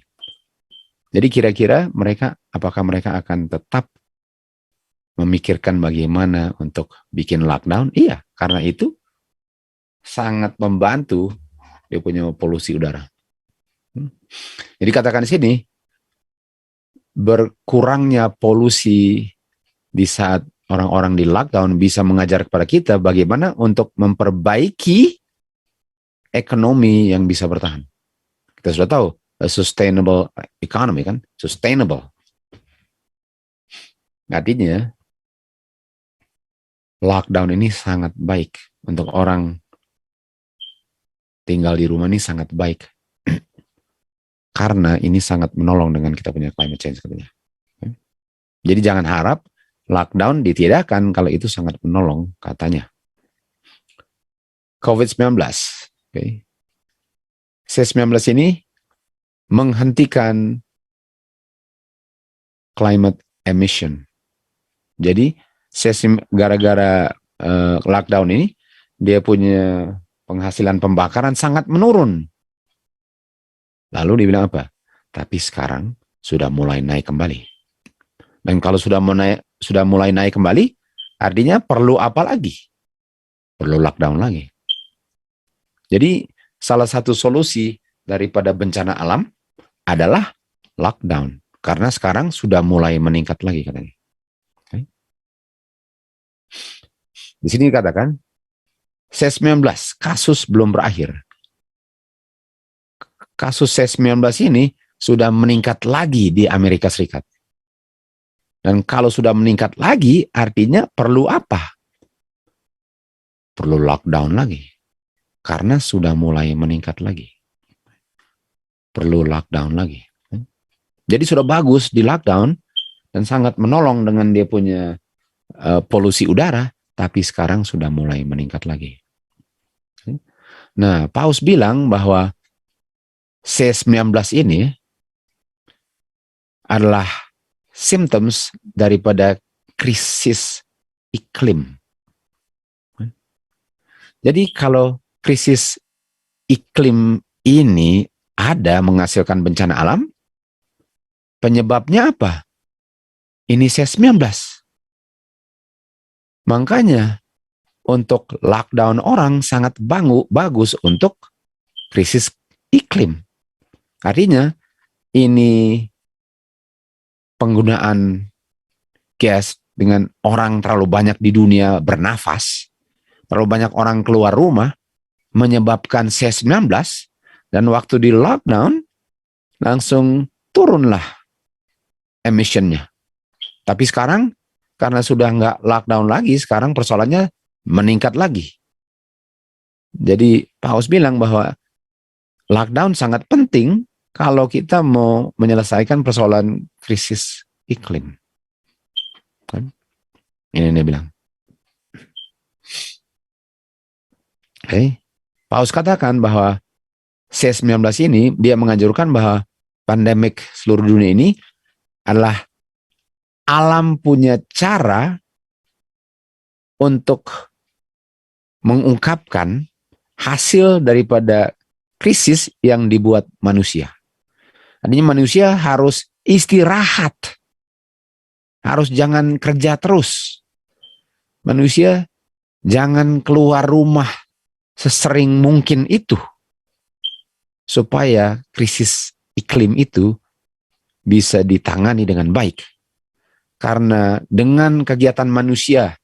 S1: Jadi kira-kira apakah mereka akan tetap memikirkan bagaimana untuk bikin lockdown? Iya, karena itu sangat membantu dia punya polusi udara. Jadi katakan di sini, berkurangnya polusi di saat orang-orang di lockdown bisa mengajar kepada kita bagaimana untuk memperbaiki ekonomi yang bisa bertahan. Kita sudah tahu, a sustainable economy kan, sustainable. Artinya, lockdown ini sangat baik untuk orang tinggal di rumah, ini sangat baik. Karena ini sangat menolong dengan kita punya climate change katanya. Jadi jangan harap lockdown ditiadakan kalau itu sangat menolong katanya. COVID-19. Okay. C-19 ini menghentikan climate emission. Jadi gara-gara lockdown ini, dia punya penghasilan pembakaran sangat menurun. Lalu dibilang apa? Tapi sekarang sudah mulai naik kembali. Dan kalau sudah mulai naik kembali, artinya perlu apa lagi? Perlu lockdown lagi. Jadi salah satu solusi daripada bencana alam adalah lockdown. Karena sekarang sudah mulai meningkat lagi katanya. Okay. Di sini dikatakan, C-19 kasus belum berakhir. Kasus C-19 ini sudah meningkat lagi di Amerika Serikat. Dan kalau sudah meningkat lagi, artinya perlu apa? Perlu lockdown lagi. Karena sudah mulai meningkat lagi. Perlu lockdown lagi. Jadi sudah bagus di lockdown dan sangat menolong dengan dia punya polusi udara, tapi sekarang sudah mulai meningkat lagi. Nah, Paus bilang bahwa C-19 ini adalah symptoms daripada krisis iklim. Jadi kalau krisis iklim ini ada menghasilkan bencana alam, penyebabnya apa? Ini C-19. Makanya untuk lockdown orang sangat bagus untuk krisis iklim. Artinya ini penggunaan gas dengan orang terlalu banyak di dunia bernafas, terlalu banyak orang keluar rumah, menyebabkan C19, dan waktu di lockdown, langsung turunlah emissionnya. Tapi sekarang, karena sudah nggak lockdown lagi, sekarang persoalannya meningkat lagi. Jadi Paus bilang bahwa lockdown sangat penting kalau kita mau menyelesaikan persoalan krisis iklim. Kan? Ini dia bilang. Oke. Paus katakan bahwa C19 ini, dia menganjurkan bahwa pandemik seluruh dunia ini adalah alam punya cara untuk mengungkapkan hasil daripada krisis yang dibuat manusia. Artinya manusia harus istirahat. Harus jangan kerja terus. Manusia jangan keluar rumah sesering mungkin itu. Supaya krisis iklim itu bisa ditangani dengan baik. Karena dengan kegiatan manusia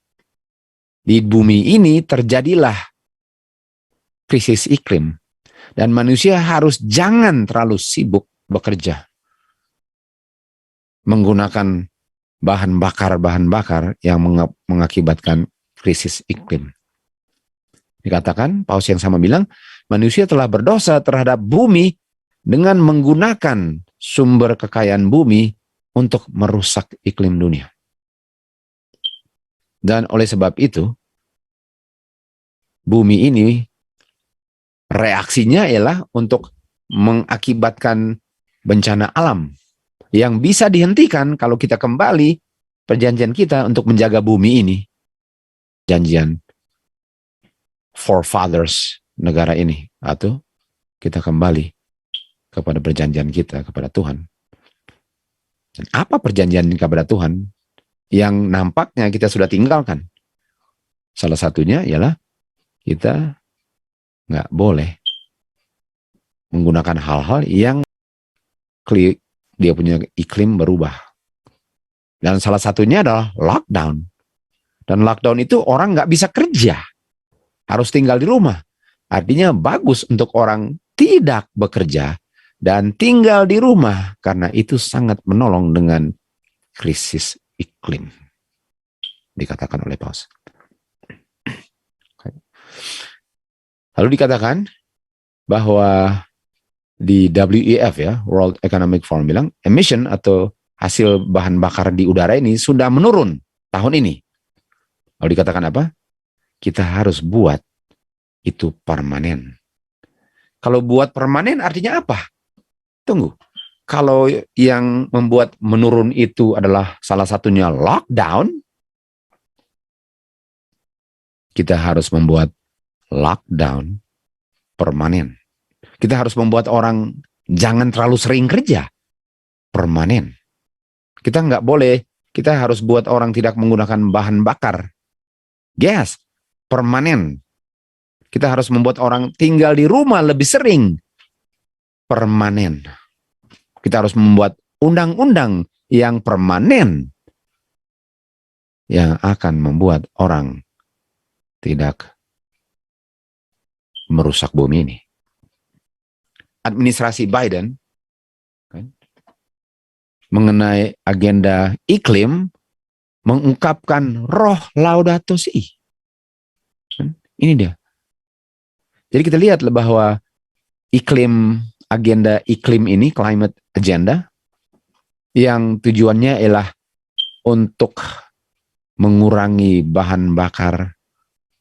S1: di bumi ini terjadilah krisis iklim. Dan manusia harus jangan terlalu sibuk bekerja. Menggunakan bahan bakar yang mengakibatkan krisis iklim. Dikatakan, Paus yang sama bilang, manusia telah berdosa terhadap bumi dengan menggunakan sumber kekayaan bumi untuk merusak iklim dunia. Dan oleh sebab itu, bumi ini reaksinya ialah untuk mengakibatkan bencana alam yang bisa dihentikan kalau kita kembali perjanjian kita untuk menjaga bumi ini. Janjian forefathers negara ini, atau kita kembali kepada perjanjian kita kepada Tuhan. Dan apa perjanjian kepada Tuhan yang nampaknya kita sudah tinggalkan? Salah satunya ialah kita nggak boleh menggunakan hal-hal yang dia punya iklim berubah. Dan salah satunya adalah lockdown. Dan lockdown itu orang nggak bisa kerja. Harus tinggal di rumah. Artinya bagus untuk orang tidak bekerja dan tinggal di rumah. Karena itu sangat menolong dengan krisis iklim. Dikatakan oleh Paus. Lalu dikatakan bahwa di WEF ya, World Economic Forum bilang, emission atau hasil bahan bakar di udara ini sudah menurun tahun ini. Lalu dikatakan apa? Kita harus buat itu permanen. Kalau buat permanen artinya apa? Tunggu. Kalau yang membuat menurun itu adalah salah satunya lockdown, kita harus membuat lockdown permanen. Kita harus membuat orang jangan terlalu sering kerja. Permanen. Kita nggak boleh, kita harus buat orang tidak menggunakan bahan bakar. Gas. Permanen. Kita harus membuat orang tinggal di rumah lebih sering. Permanen. Kita harus membuat undang-undang yang permanen. Yang akan membuat orang tidak merusak bumi ini. Administrasi Biden kan, mengenai agenda iklim mengungkapkan roh Laudato Si. Kan, ini dia. Jadi kita lihat bahwa agenda iklim ini, climate agenda, yang tujuannya ialah untuk mengurangi bahan bakar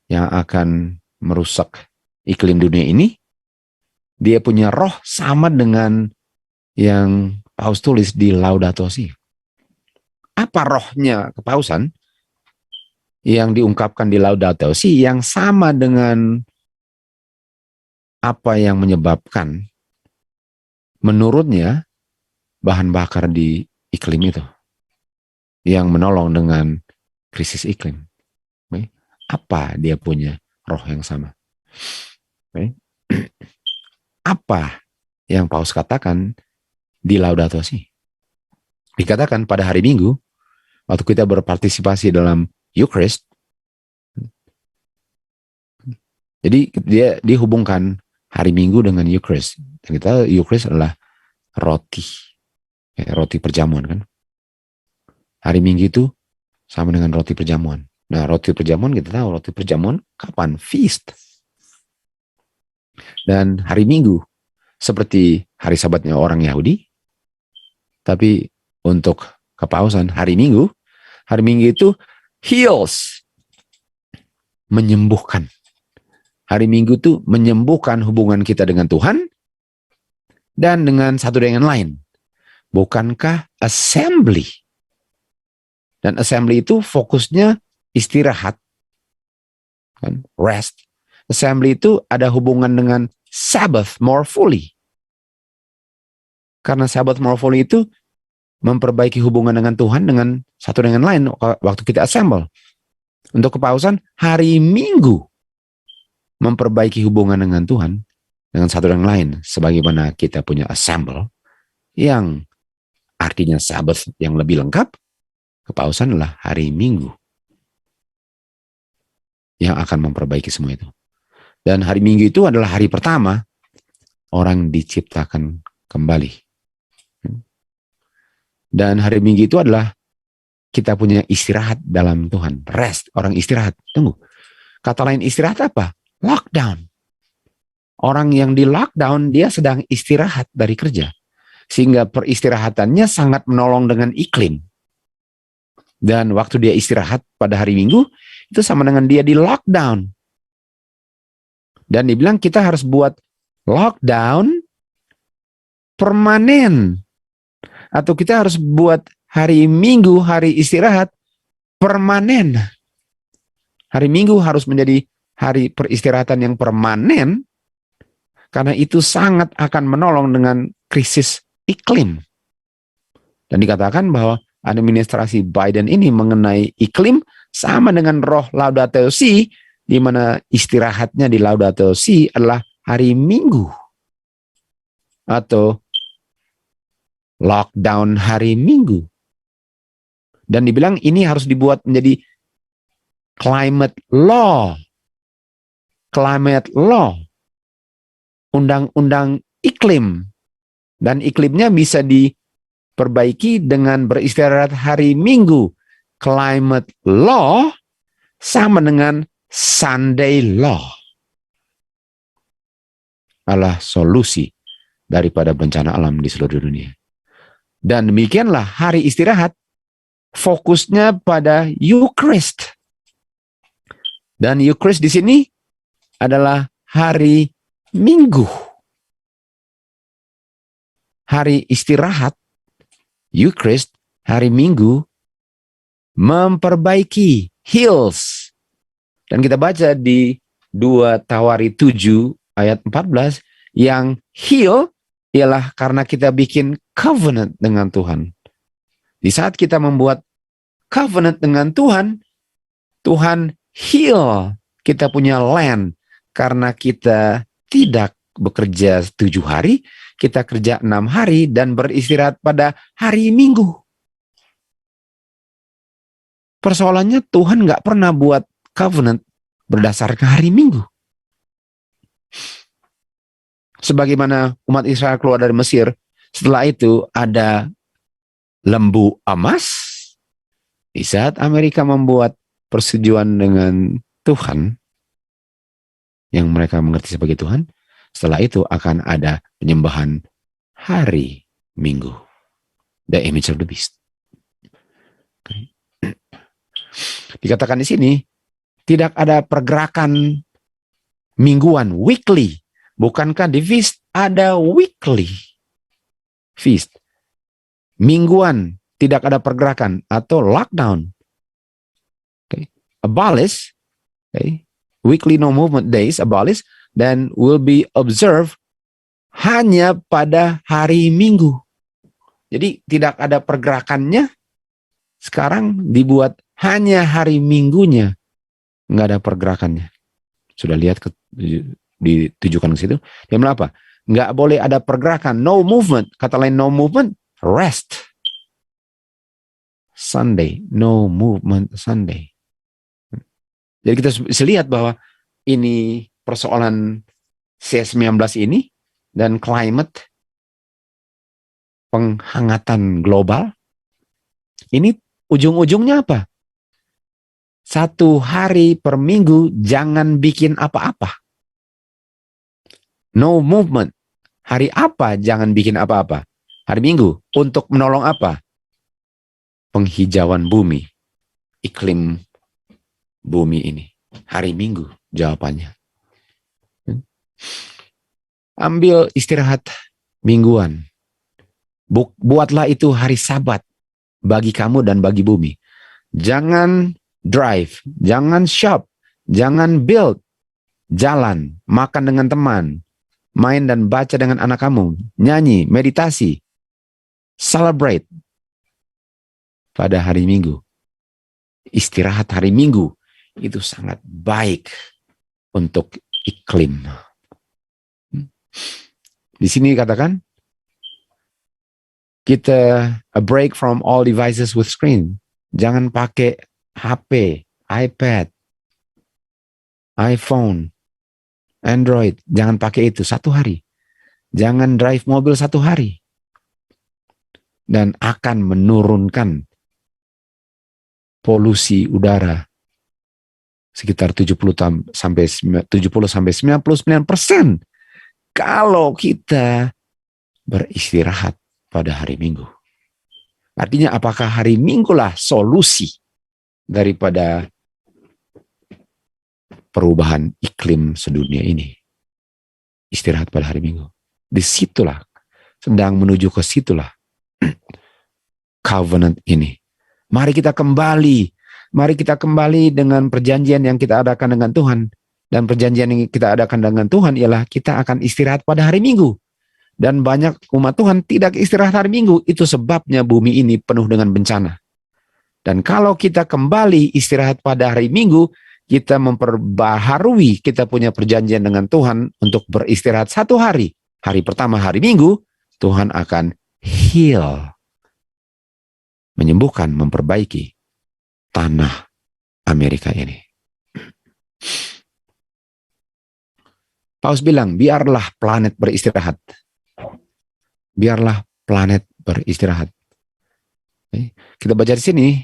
S1: yang akan merusak iklim dunia ini. Dia punya roh sama dengan yang Paus tulis di Laudato Si. Apa rohnya kepausan yang diungkapkan di Laudato Si yang sama dengan apa yang menyebabkan menurutnya bahan bakar di iklim itu yang menolong dengan krisis iklim. Apa dia punya roh yang sama? Okay. Apa yang Paulus katakan di Laudato Si? Dikatakan pada hari Minggu, waktu kita berpartisipasi dalam Eucharist, jadi dia dihubungkan hari Minggu dengan Eucharist. Dan kita Eucharist adalah roti, roti perjamuan kan. Hari Minggu itu sama dengan roti perjamuan. Nah, roti perjamuan kita tahu, roti perjamuan kapan? Feast. Dan hari Minggu seperti hari Sabatnya orang Yahudi, tapi untuk kepausan hari Minggu itu heals, menyembuhkan. Hari Minggu itu menyembuhkan hubungan kita dengan Tuhan dan dengan satu dengan lain. Bukankah assembly? Dan assembly itu fokusnya istirahat, kan? Rest. Assembly itu ada hubungan dengan Sabbath more fully. Karena Sabbath more fully itu memperbaiki hubungan dengan Tuhan dengan satu dengan lain waktu kita assemble. Untuk kepausan, hari Minggu memperbaiki hubungan dengan Tuhan dengan satu dengan lain. Sebagaimana kita punya assemble yang artinya Sabbath yang lebih lengkap, kepausan adalah hari Minggu yang akan memperbaiki semua itu. Dan hari Minggu itu adalah hari pertama orang diciptakan kembali. Dan hari Minggu itu adalah kita punya istirahat dalam Tuhan. Rest, orang istirahat. Tunggu. Kata lain istirahat apa? Lockdown. Orang yang di lockdown, dia sedang istirahat dari kerja. Sehingga peristirahatannya sangat menolong dengan iklim. Dan waktu dia istirahat pada hari Minggu, itu sama dengan dia di lockdown. Dan dibilang kita harus buat lockdown permanen. Atau kita harus buat hari Minggu, hari istirahat permanen. Hari Minggu harus menjadi hari peristirahatan yang permanen, karena itu sangat akan menolong dengan krisis iklim. Dan dikatakan bahwa administrasi Biden ini mengenai iklim sama dengan roh Laudato Si, di mana istirahatnya di Laudato Si adalah hari Minggu. Atau lockdown hari Minggu. Dan dibilang ini harus dibuat menjadi climate law. Climate law. Undang-undang iklim. Dan iklimnya bisa diperbaiki dengan beristirahat hari Minggu. Climate law sama dengan Sunday law. Adalah solusi daripada bencana alam di seluruh dunia. Dan demikianlah hari istirahat fokusnya pada Eucharist. Dan Eucharist di sini adalah hari Minggu. Hari istirahat, Eucharist, hari Minggu, memperbaiki, heals. Dan kita baca di 2 Tawari 7 ayat 14, yang heal ialah karena kita bikin covenant dengan Tuhan. Di saat kita membuat covenant dengan Tuhan, Tuhan heal kita punya land. Karena kita tidak bekerja 7 hari, kita kerja 6 hari dan beristirahat pada hari Minggu. Persoalannya Tuhan nggak pernah buat covenant berdasarkan hari Minggu. Sebagaimana umat Israel keluar dari Mesir, setelah itu ada lembu emas. Di saat Amerika membuat persetujuan dengan Tuhan, yang mereka mengerti sebagai Tuhan, setelah itu akan ada penyembahan hari Minggu. The image of the beast. Okay. Dikatakan di sini, tidak ada pergerakan mingguan, weekly. Bukankah di feast ada weekly feast? Mingguan tidak ada pergerakan atau lockdown. Okay. Abolish, okay. Weekly no movement days abolish dan will be observed hanya pada hari Minggu. Jadi tidak ada pergerakannya, sekarang dibuat hanya hari Minggunya. nggak ada pergerakannya. Sudah lihat ditujukan ke situ. Dia bilang apa? Nggak boleh ada pergerakan, no movement. Kata lain no movement, rest. Sunday, no movement Sunday. Jadi kita bisa lihat bahwa ini persoalan C19 ini dan climate, penghangatan global, ini ujung-ujungnya apa? 1 hari per minggu jangan bikin apa-apa. No movement. Hari apa jangan bikin apa-apa? Hari Minggu. Untuk menolong apa? Penghijauan bumi. Iklim bumi ini. Hari Minggu jawabannya. Ambil istirahat mingguan. Buatlah itu hari Sabat bagi kamu dan bagi bumi. Jangan drive, jangan shop, jangan build, jalan, makan dengan teman, main dan baca dengan anak kamu, nyanyi, meditasi, celebrate pada hari Minggu. Istirahat hari Minggu itu sangat baik untuk iklim. Di sini dikatakan kita a break from all devices with screen. Jangan pakai HP, iPad, iPhone, Android. Jangan pakai itu 1 hari. Jangan drive mobil 1 hari. Dan akan menurunkan polusi udara sekitar 70 sampai 99% kalau kita beristirahat pada hari Minggu. Artinya apakah hari Minggu lah solusi daripada perubahan iklim sedunia ini? Istirahat pada hari Minggu. Disitulah, sedang menuju ke situlah covenant ini. Mari kita kembali dengan perjanjian yang kita adakan dengan Tuhan. Dan perjanjian yang kita adakan dengan Tuhan ialah kita akan istirahat pada hari Minggu. Dan banyak umat Tuhan tidak istirahat hari Minggu. Itu sebabnya bumi ini penuh dengan bencana. Dan kalau kita kembali istirahat pada hari Minggu, kita memperbaharui kita punya perjanjian dengan Tuhan untuk beristirahat 1 hari. Hari pertama hari Minggu, Tuhan akan heal, menyembuhkan, memperbaiki tanah Amerika ini. Paus bilang, biarlah planet beristirahat. Biarlah planet beristirahat. Kita baca di sini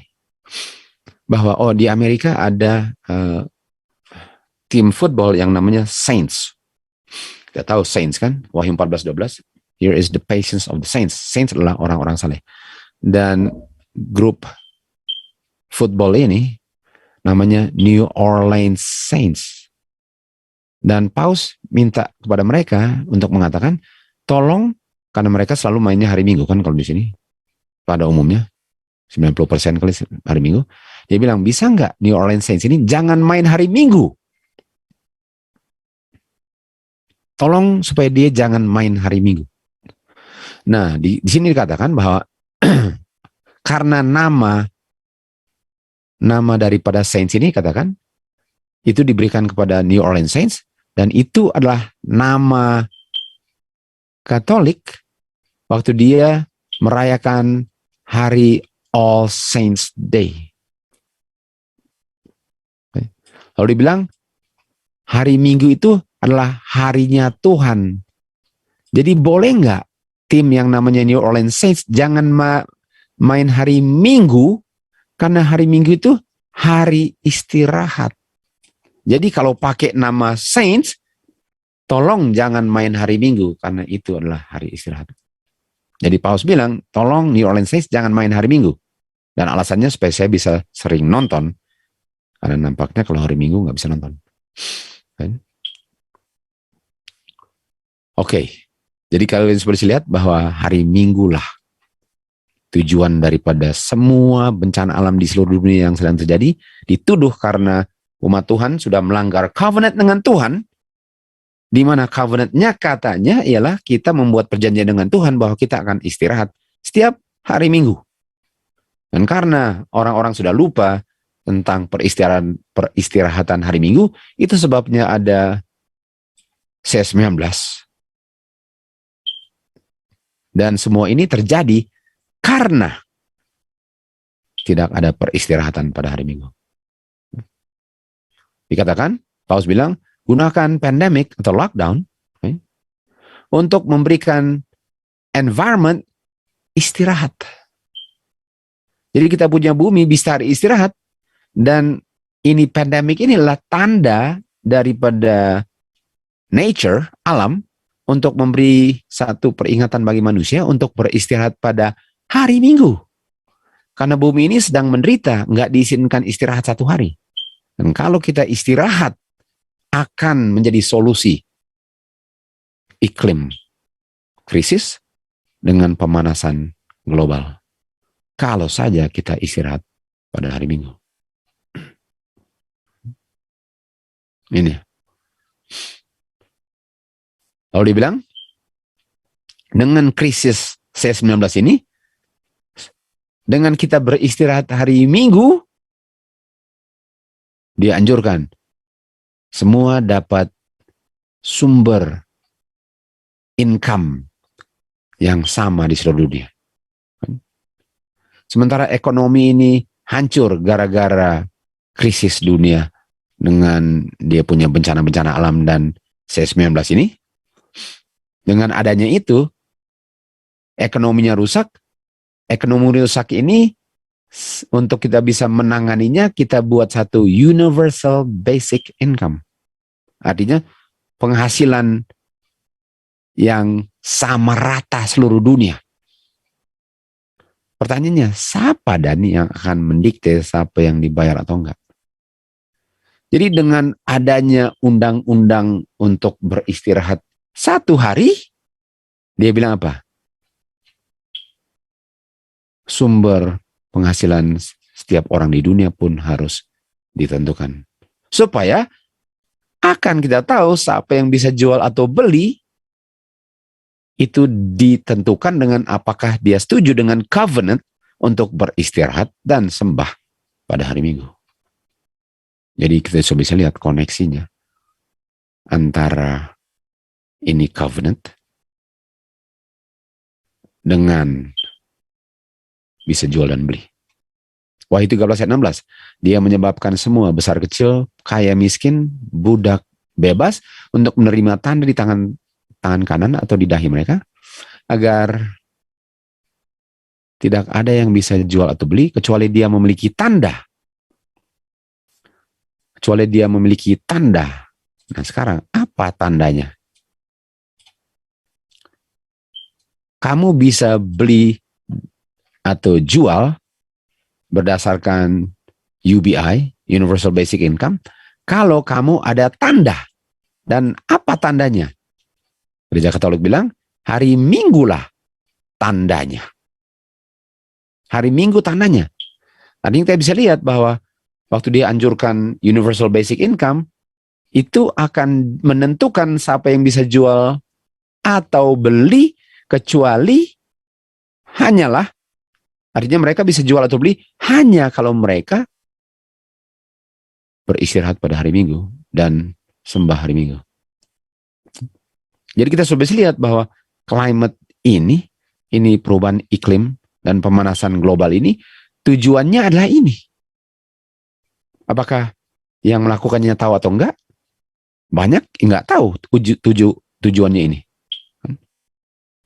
S1: bahwa di Amerika ada tim football yang namanya Saints. Kita tahu Saints kan, Wahyu 14:12. Here is the patience of the saints. Saints adalah orang-orang saleh. Dan grup football ini namanya New Orleans Saints. Dan Paus minta kepada mereka untuk mengatakan, tolong, karena mereka selalu mainnya hari Minggu kan kalau di sini pada umumnya 90% kali hari Minggu. Dia bilang, bisa nggak New Orleans Saints ini jangan main hari Minggu? Tolong supaya dia jangan main hari Minggu. Nah, di sini dikatakan bahwa karena nama daripada Saints ini katakan, itu diberikan kepada New Orleans Saints, dan itu adalah nama Katolik waktu dia merayakan hari All Saints Day. Lalu dibilang, hari Minggu itu adalah harinya Tuhan. Jadi boleh nggak tim yang namanya New Orleans Saints jangan main hari Minggu, karena hari Minggu itu hari istirahat. Jadi kalau pakai nama Saints, tolong jangan main hari Minggu, karena itu adalah hari istirahat. Jadi Paus bilang, tolong New Orleans Saints jangan main hari Minggu. Dan alasannya supaya saya bisa sering nonton. Karena nampaknya kalau hari Minggu nggak bisa nonton. Oke. Jadi kalian bisa lihat bahwa hari Minggu lah tujuan daripada semua bencana alam di seluruh dunia yang sedang terjadi. Dituduh karena umat Tuhan sudah melanggar covenant dengan Tuhan. Di mana covenantnya katanya ialah kita membuat perjanjian dengan Tuhan bahwa kita akan istirahat setiap hari Minggu. Dan karena orang-orang sudah lupa tentang peristirahatan hari Minggu, itu sebabnya ada C19. Dan semua ini terjadi karena tidak ada peristirahatan pada hari Minggu. Dikatakan, Paulus bilang, gunakan pandemic atau lockdown untuk memberikan environment istirahat. Jadi kita punya bumi bisa istirahat, dan ini pandemic ini adalah tanda daripada nature, alam, untuk memberi satu peringatan bagi manusia untuk beristirahat pada hari Minggu. Karena bumi ini sedang menderita, nggak diizinkan istirahat 1 hari. Dan kalau kita istirahat, akan menjadi solusi iklim krisis dengan pemanasan global. Kalau saja kita istirahat pada hari Minggu. Ini. Lalu dibilang, dengan krisis C19 ini, dengan kita beristirahat hari Minggu, dianjurkan semua dapat sumber income yang sama di seluruh dunia. Sementara ekonomi ini hancur gara-gara krisis dunia dengan dia punya bencana-bencana alam dan C19 ini. Dengan adanya itu, ekonominya rusak. Ekonomi rusak ini, untuk kita bisa menanganinya, kita buat satu universal basic income. Artinya penghasilan yang sama rata seluruh dunia. Pertanyaannya, siapa Dani yang akan mendikte siapa yang dibayar atau enggak? Jadi dengan adanya undang-undang untuk beristirahat 1 hari, dia bilang apa? Sumber penghasilan setiap orang di dunia pun harus ditentukan. Supaya akan kita tahu siapa yang bisa jual atau beli, itu ditentukan dengan apakah dia setuju dengan covenant untuk beristirahat dan sembah pada hari Minggu. Jadi kita bisa lihat koneksinya antara ini covenant dengan bisa jual dan beli. Wahyu 13 ayat 16. Dia menyebabkan semua besar kecil, kaya miskin, budak bebas untuk menerima tanda di tangan kanan atau di dahi mereka, agar tidak ada yang bisa jual atau beli kecuali dia memiliki tanda. Kecuali dia memiliki tanda. Nah sekarang apa tandanya? Kamu bisa beli atau jual berdasarkan UBI, Universal Basic Income, kalau kamu ada tanda. Dan apa tandanya? Gereja Katolik bilang, hari Minggu lah tandanya. Hari Minggu tandanya. Tadi kita bisa lihat bahwa waktu dia anjurkan Universal Basic Income, itu akan menentukan siapa yang bisa jual atau beli, kecuali hanyalah, artinya mereka bisa jual atau beli hanya kalau mereka beristirahat pada hari Minggu dan sembah hari Minggu. Jadi kita sudah bisa lihat bahwa climate ini perubahan iklim dan pemanasan global ini, tujuannya adalah ini. Apakah yang melakukannya tahu atau enggak? Banyak enggak tahu tujuannya ini.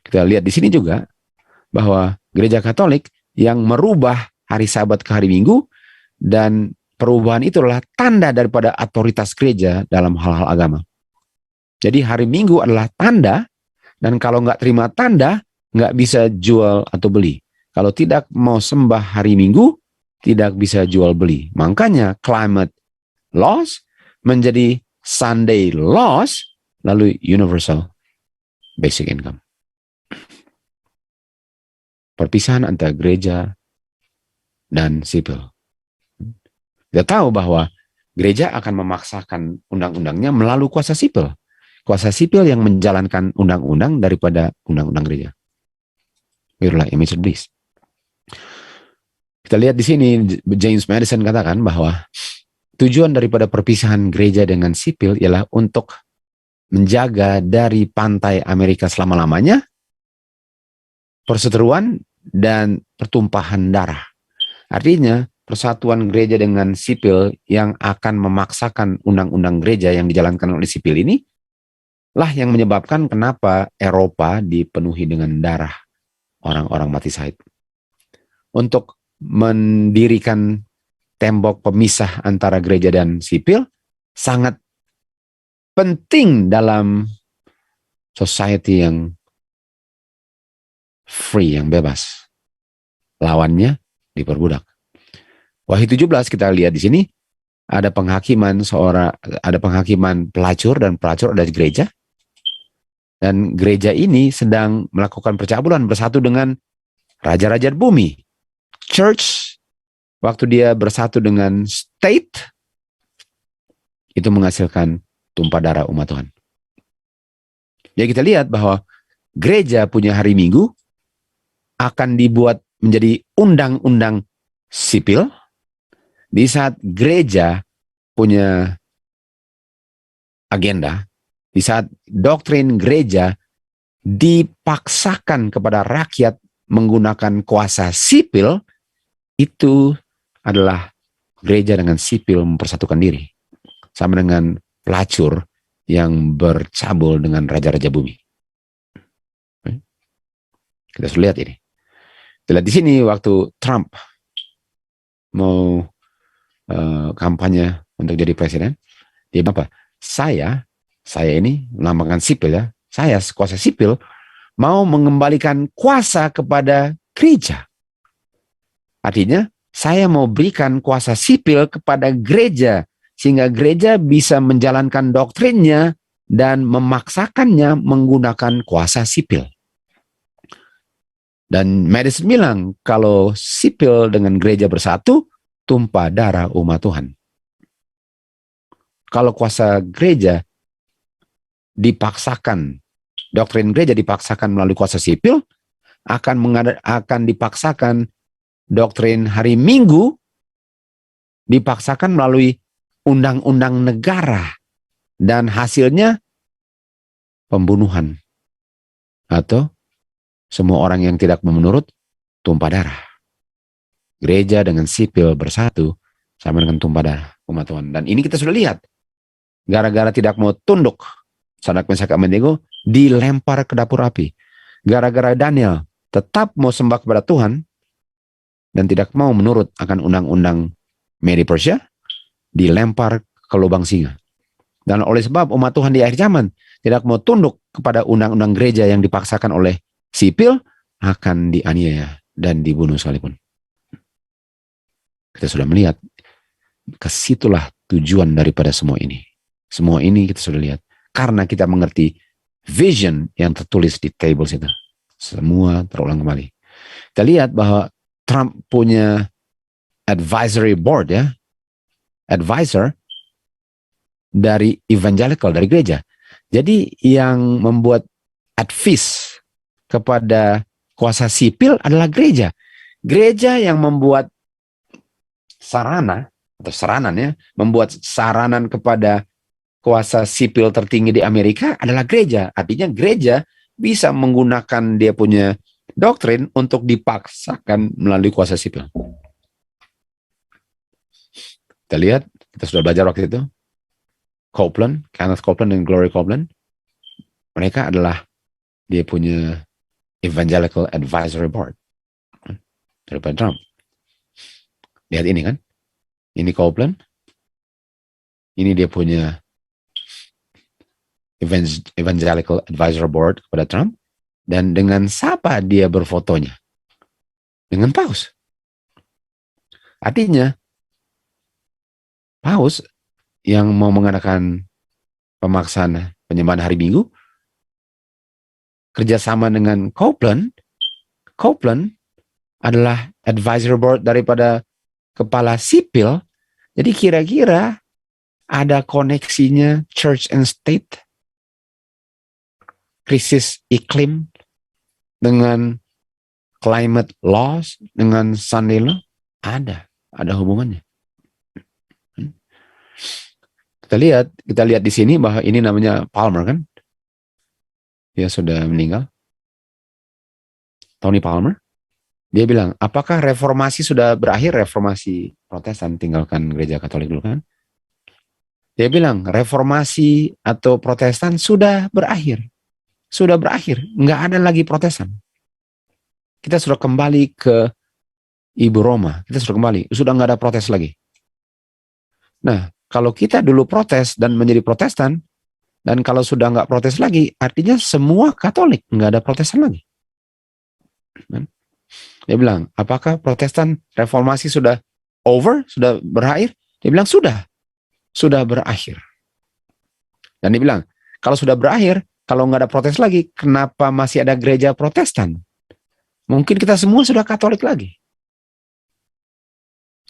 S1: Kita lihat di sini juga bahwa Gereja Katolik yang merubah hari Sabat ke hari Minggu, dan perubahan itu adalah tanda daripada otoritas gereja dalam hal-hal agama. Jadi hari Minggu adalah tanda, dan kalau nggak terima tanda, nggak bisa jual atau beli. Kalau tidak mau sembah hari Minggu, tidak bisa jual beli. Makanya climate laws menjadi Sunday laws, lalu universal basic income. Perpisahan antara gereja dan sipil. Kita tahu bahwa gereja akan memaksakan undang-undangnya melalui kuasa sipil. Kuasa sipil yang menjalankan undang-undang daripada undang-undang gereja. Itulah image of beast. Kita lihat di sini James Madison katakan bahwa tujuan daripada perpisahan gereja dengan sipil ialah untuk menjaga dari pantai Amerika selama-lamanya perseteruan dan pertumpahan darah. Artinya persatuan gereja dengan sipil yang akan memaksakan undang-undang gereja yang dijalankan oleh sipil ini lah yang menyebabkan kenapa Eropa dipenuhi dengan darah orang-orang mati syahid. Untuk mendirikan tembok pemisah antara gereja dan sipil sangat penting dalam society yang free, yang bebas. Lawannya diperbudak. Wahyu 17 kita lihat di sini ada penghakiman pelacur dan pelacur ada di gereja. Dan gereja ini sedang melakukan percabulan bersatu dengan raja-raja bumi. Church, waktu dia bersatu dengan state, itu menghasilkan tumpah darah umat Tuhan. Jadi kita lihat bahwa gereja punya hari Minggu akan dibuat menjadi undang-undang sipil, di saat gereja punya agenda, di saat doktrin gereja dipaksakan kepada rakyat menggunakan kuasa sipil, itu adalah gereja dengan sipil mempersatukan diri. Sama dengan pelacur yang bercabul dengan raja-raja bumi. Kita sudah lihat ini. Kita lihat di sini waktu Trump mau kampanye untuk jadi presiden, dia apa? Saya ini melambangkan sipil ya. Saya kuasa sipil mau mengembalikan kuasa kepada gereja. Artinya saya mau berikan kuasa sipil kepada gereja sehingga gereja bisa menjalankan doktrinnya dan memaksakannya menggunakan kuasa sipil. Dan Madison bilang kalau sipil dengan gereja bersatu, tumpah darah umat Tuhan. Kalau kuasa gereja dipaksakan, doktrin gereja dipaksakan melalui kuasa sipil, akan dipaksakan doktrin hari Minggu, dipaksakan melalui undang-undang negara, dan hasilnya pembunuhan atau semua orang yang tidak menurut tumpah darah. Gereja dengan sipil bersatu sama dengan tumpah darah umat Tuhan. Dan ini kita sudah lihat. Gara-gara tidak mau tunduk, Sadrak Mesak Abednego dilempar ke dapur api. Gara-gara Daniel tetap mau sembah kepada Tuhan dan tidak mau menurut akan undang-undang Medi Persia, dilempar ke lubang singa. Dan oleh sebab umat Tuhan di akhir zaman tidak mau tunduk kepada undang-undang gereja yang dipaksakan oleh sipil, akan dianiaya dan dibunuh sekalipun. Kita sudah melihat, kesitulah tujuan daripada semua ini. Semua ini kita sudah lihat. Karena kita mengerti vision yang tertulis di tables itu. Semua terulang kembali. Kita lihat bahwa Trump punya advisory board ya. Advisor dari evangelical, dari gereja. Jadi yang membuat advice kepada kuasa sipil adalah gereja. Gereja yang membuat sarana atau saranan ya, membuat saranan kepada kuasa sipil tertinggi di Amerika adalah gereja. Artinya gereja bisa menggunakan dia punya doktrin untuk dipaksakan melalui kuasa sipil. Kita lihat, kita sudah belajar waktu itu. Copeland, Kenneth Copeland dan Gloria Copeland, mereka adalah dia punya Evangelical Advisory Board daripada Trump. Lihat ini kan, ini Copeland, ini dia punya Evangelical Advisory Board kepada Trump, dan dengan siapa dia berfotonya? Dengan Paus. Artinya, Paus yang mau mengadakan pemaksaan penyembahan hari Minggu, kerjasama dengan Copeland adalah advisory board daripada kepala sipil. Jadi kira-kira ada koneksinya church and state, krisis iklim dengan climate laws, dengan Sunday law. Ada hubungannya. Kita lihat di sini bahwa ini namanya Palmer kan? Dia sudah meninggal. Tony Palmer. Dia bilang, apakah reformasi sudah berakhir? Reformasi Protestan, tinggalkan gereja Katolik dulu kan? Dia bilang, reformasi atau Protestan sudah berakhir. Sudah berakhir. Nggak ada lagi Protestan. Kita sudah kembali ke Ibu Roma. Kita sudah kembali. Sudah nggak ada protes lagi. Nah, kalau kita dulu protes dan menjadi Protestan, dan kalau sudah nggak protes lagi, artinya semua Katolik. Nggak ada Protestan lagi. Dia bilang, apakah Protestan reformasi sudah over? Sudah berakhir? Dia bilang, sudah berakhir. Dan dia bilang, kalau sudah berakhir, kalau nggak ada protes lagi, kenapa masih ada gereja Protestan? Mungkin kita semua sudah Katolik lagi.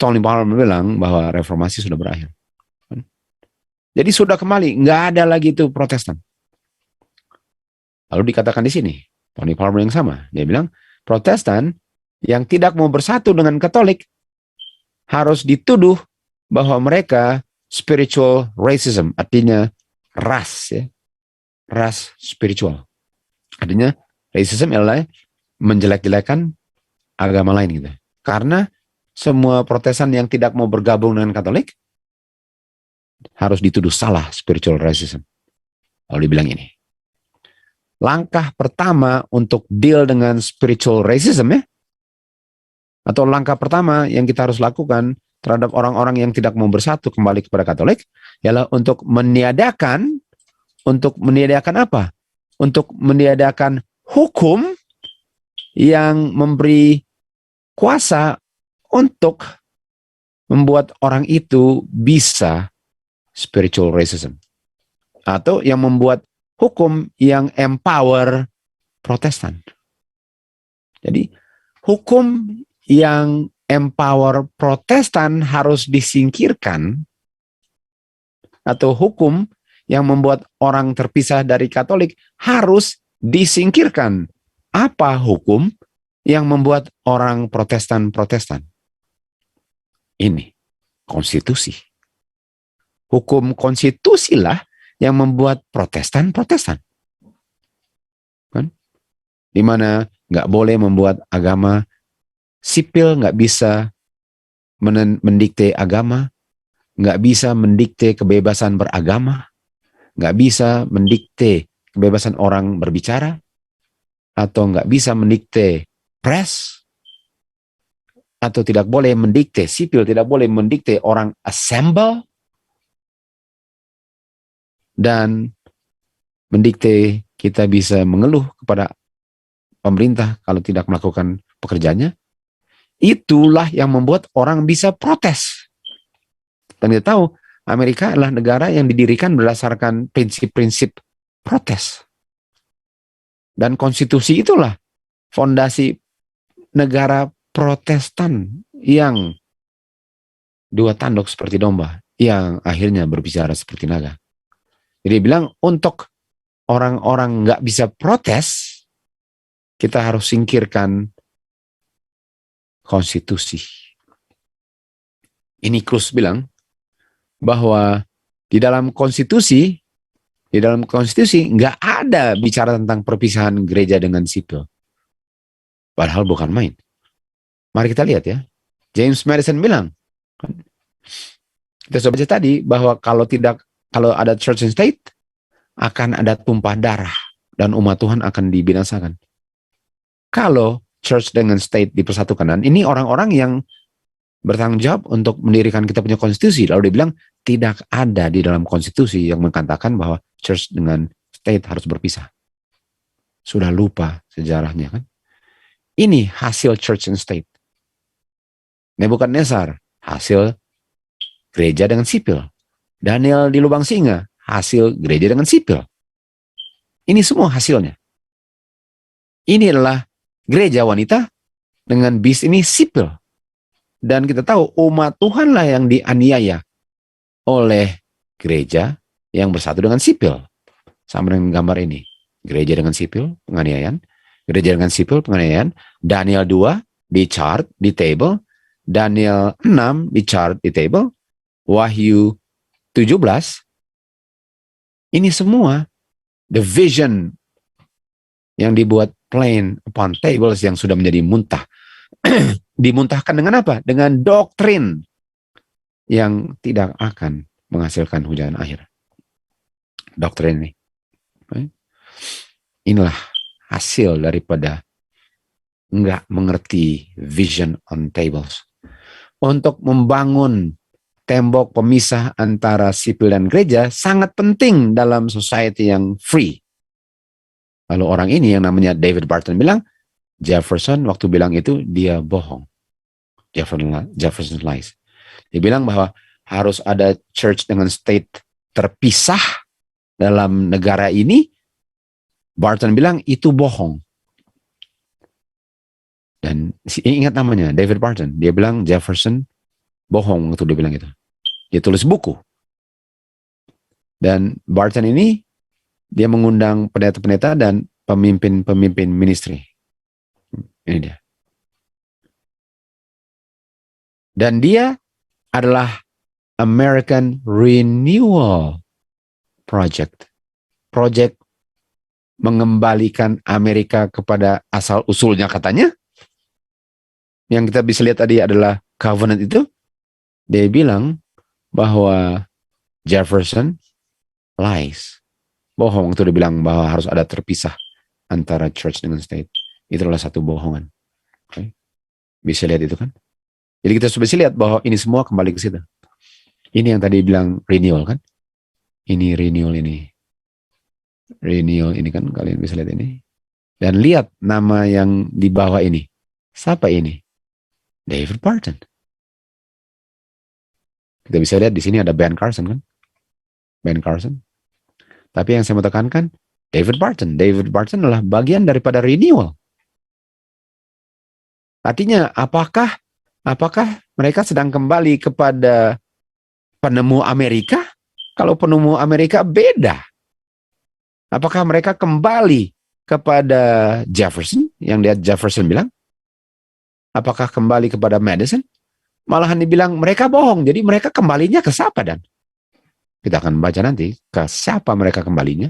S1: Tony Palmer bilang bahwa reformasi sudah berakhir. Jadi sudah kembali, nggak ada lagi itu Protestan. Lalu dikatakan di sini, Tony Palmer yang sama, dia bilang, Protestan yang tidak mau bersatu dengan Katolik harus dituduh bahwa mereka spiritual racism, artinya ras, ya, ras spiritual. Artinya racism adalah menjelek-jelekan agama lain gitu. Karena semua Protestan yang tidak mau bergabung dengan Katolik harus dituduh salah spiritual racism. Lalu dibilang ini, langkah pertama untuk deal dengan spiritual racism ya, atau langkah pertama yang kita harus lakukan terhadap orang-orang yang tidak mau bersatu kembali kepada Katolik ialah untuk meniadakan apa? Untuk meniadakan hukum yang memberi kuasa untuk membuat orang itu bisa spiritual racism. Atau yang membuat hukum yang empower Protestan. Jadi hukum yang empower Protestan harus disingkirkan, atau hukum yang membuat orang terpisah dari Katolik harus disingkirkan. Apa hukum yang membuat orang Protestan? Ini konstitusi. Hukum konstitusilah yang membuat Protestan. Kan? Di mana nggak boleh membuat agama sipil, nggak bisa mendikte agama, nggak bisa mendikte kebebasan beragama, nggak bisa mendikte kebebasan orang berbicara, atau nggak bisa mendikte press, atau tidak boleh mendikte sipil, tidak boleh mendikte orang assemble, dan mendikte kita bisa mengeluh kepada pemerintah kalau tidak melakukan pekerjaannya. Itulah yang membuat orang bisa protes. Dan kita tahu Amerika adalah negara yang didirikan berdasarkan prinsip-prinsip protes. Dan konstitusi itulah fondasi negara Protestan yang dua tanduk seperti domba, yang akhirnya berbicara seperti naga. Jadi bilang untuk orang-orang nggak bisa protes, kita harus singkirkan konstitusi. Ini Cruz bilang bahwa di dalam konstitusi nggak ada bicara tentang perpisahan gereja dengan sipil. Padahal bukan main. Mari kita lihat ya. James Madison bilang, kita sudah baca tadi bahwa kalau ada church and state, akan ada tumpah darah dan umat Tuhan akan dibinasakan. Kalau church dengan state dipersatukan, dan ini orang-orang yang bertanggung jawab untuk mendirikan kita punya konstitusi, lalu dia bilang tidak ada di dalam konstitusi yang mengatakan bahwa church dengan state harus berpisah. Sudah lupa sejarahnya kan? Ini hasil church and state. Nebukadnezar hasil gereja dengan sipil. Daniel di lubang singa hasil gereja dengan sipil. Ini semua hasilnya. Ini adalah gereja wanita dengan bis ini sipil. Dan kita tahu umat Tuhanlah yang dianiaya oleh gereja yang bersatu dengan sipil. Sama dengan gambar ini. Gereja dengan sipil, penganiayaan. Gereja dengan sipil, penganiayaan. Daniel 2 di chart, di table. Daniel 6 di chart di table, Wahyu 17, ini semua the vision yang dibuat plain upon tables yang sudah menjadi muntah. Dimuntahkan dengan apa? Dengan doktrin yang tidak akan menghasilkan hujan akhir. Doktrin ini. Inilah hasil daripada nggak mengerti vision on tables. Untuk membangun tembok pemisah antara sipil dan gereja sangat penting dalam society yang free. Lalu orang ini yang namanya David Barton bilang, Jefferson waktu bilang itu dia bohong. Jefferson lies. Dia bilang bahwa harus ada church dengan state terpisah dalam negara ini. Barton bilang itu bohong. Dan ingat namanya, David Barton. Dia bilang Jefferson bohong waktu dia bilang itu. Dia tulis buku. Dan Barton ini, dia mengundang pendeta-pendeta dan pemimpin-pemimpin ministry. Ini dia. Dan dia adalah American Renewal Project. Project mengembalikan Amerika kepada asal-usulnya katanya. Yang kita bisa lihat tadi adalah covenant itu. Dia bilang bahwa Jefferson lies. Bohong itu dia bilang bahwa harus ada terpisah antara church dengan state. Itu adalah satu bohongan. Okay. Bisa lihat itu kan? Jadi kita bisa lihat bahwa ini semua kembali ke situ. Ini yang tadi bilang renewal kan? Ini renewal ini. Renewal ini kan kalian bisa lihat ini. Dan lihat nama yang di bawah ini. Siapa ini? David Barton. Kita bisa lihat di sini ada Ben Carson kan? Ben Carson. Tapi yang saya mau tekankan, David Barton. David Barton adalah bagian daripada renewal. Artinya, apakah mereka sedang kembali kepada penemu Amerika? Kalau penemu Amerika beda. Apakah mereka kembali kepada Jefferson, yang dia Jefferson bilang? Apakah kembali kepada Madison? Malahan dibilang mereka bohong, jadi mereka kembalinya ke siapa dan? Kita akan baca nanti ke siapa mereka kembalinya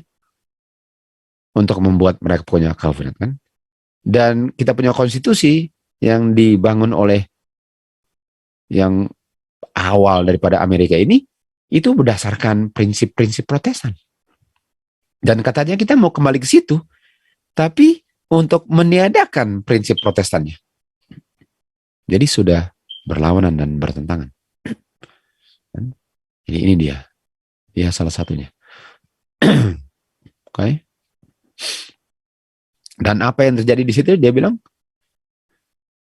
S1: untuk membuat mereka punya covenant kan? Dan kita punya konstitusi yang dibangun oleh yang awal daripada Amerika ini, itu berdasarkan prinsip-prinsip Protestan. Dan katanya kita mau kembali ke situ, tapi untuk meniadakan prinsip Protestannya. Jadi sudah berlawanan dan bertentangan. Jadi ini dia. Dia salah satunya. Oke. Dan apa yang terjadi di situ? Dia bilang,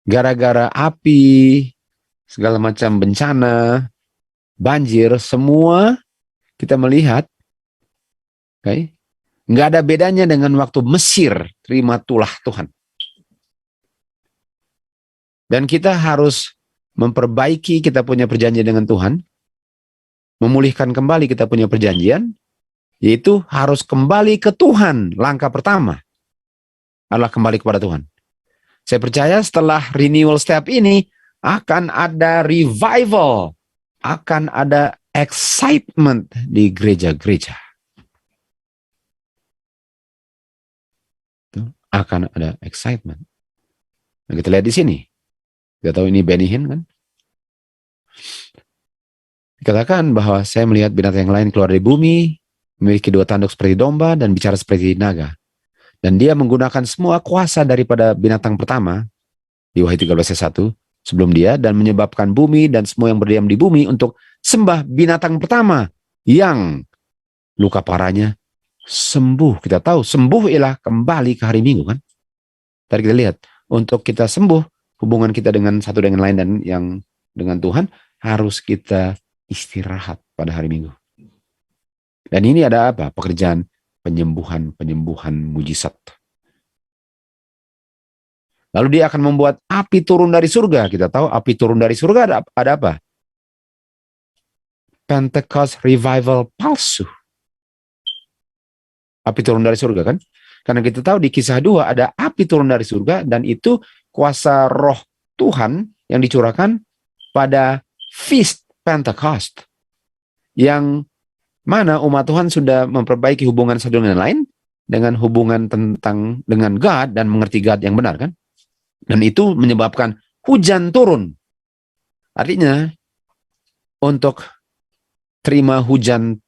S1: gara-gara api, segala macam bencana, banjir, semua kita melihat, okay, nggak ada bedanya dengan waktu Mesir terima tulah Tuhan. Dan kita harus memperbaiki kita punya perjanjian dengan Tuhan, memulihkan kembali kita punya perjanjian, yaitu harus kembali ke Tuhan. Langkah pertama adalah kembali kepada Tuhan. Saya percaya setelah renewal step ini, akan ada revival, akan ada excitement di gereja-gereja. Akan ada excitement. Nah, kita lihat di sini. Kita tahu ini Benny Hinn kan? Dikatakan bahwa saya melihat binatang yang lain keluar dari bumi, memiliki dua tanduk seperti domba dan bicara seperti naga. Dan dia menggunakan semua kuasa daripada binatang pertama, di Wahyu 13:1, sebelum dia, dan menyebabkan bumi dan semua yang berdiam di bumi untuk sembah binatang pertama yang luka parahnya sembuh. Kita tahu sembuh ialah kembali ke hari Minggu kan. Tadi kita lihat, untuk kita sembuh, hubungan kita dengan satu dengan lain dan yang dengan Tuhan, harus kita istirahat pada hari Minggu. Dan ini ada apa? Pekerjaan penyembuhan mujizat. Lalu dia akan membuat api turun dari surga. Kita tahu api turun dari surga ada apa? Pentecost revival palsu. Api turun dari surga kan? Karena kita tahu di Kisah 2 ada api turun dari surga dan itu kuasa roh Tuhan yang dicurahkan pada Feast Pentecost, yang mana umat Tuhan sudah memperbaiki hubungan satu dengan lain, dengan hubungan dengan God dan mengerti God yang benar, kan? Dan itu menyebabkan hujan turun. Artinya, untuk terima hujan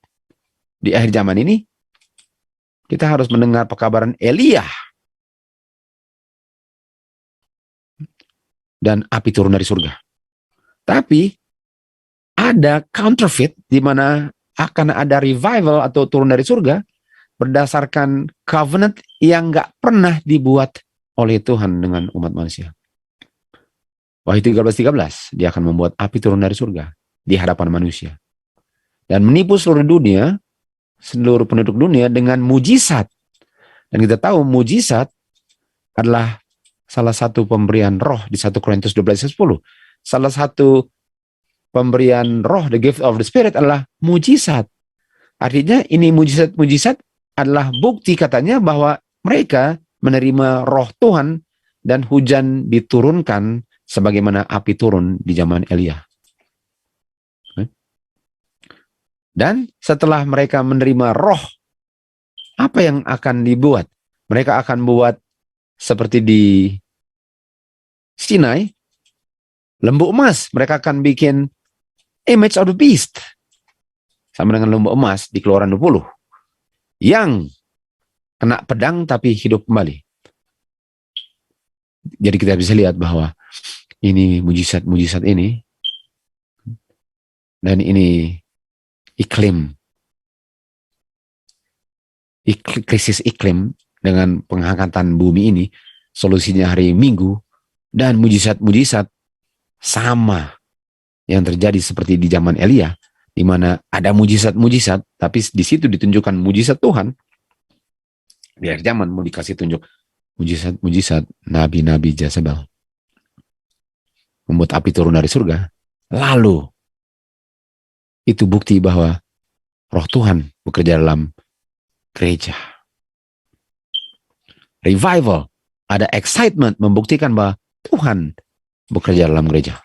S1: di akhir zaman ini, kita harus mendengar pekabaran Elia dan api turun dari surga. Tapi ada counterfeit di mana akan ada revival atau turun dari surga berdasarkan covenant yang nggak pernah dibuat oleh Tuhan dengan umat manusia. Wahyu 13:13, dia akan membuat api turun dari surga di hadapan manusia dan menipu seluruh dunia, seluruh penduduk dunia dengan mujizat. Dan kita tahu mujizat adalah salah satu pemberian roh di 1 Korintus 12:10. Salah satu pemberian roh, the gift of the Spirit, adalah mujizat. Artinya ini mujizat adalah bukti katanya bahwa mereka menerima roh Tuhan dan hujan diturunkan sebagaimana api turun di zaman Elia. Dan setelah mereka menerima roh, apa yang akan dibuat? Mereka akan buat seperti di Sinai, lembu emas. Mereka akan bikin image of the beast, sama dengan lembu emas di Keluaran 20, yang kena pedang tapi hidup kembali. Jadi kita bisa lihat bahwa ini mujizat ini, dan ini krisis iklim dengan penghangatan bumi ini, solusinya hari Minggu, dan mujizat sama yang terjadi seperti di zaman Elia, di mana ada mujizat, tapi di situ ditunjukkan mujizat Tuhan. Di akhir zaman mau dikasih tunjuk mujizat nabi-nabi Jezebel, membuat api turun dari surga. Lalu itu bukti bahwa roh Tuhan bekerja dalam gereja. Revival, ada excitement membuktikan bahwa Tuhan bekerja dalam gereja.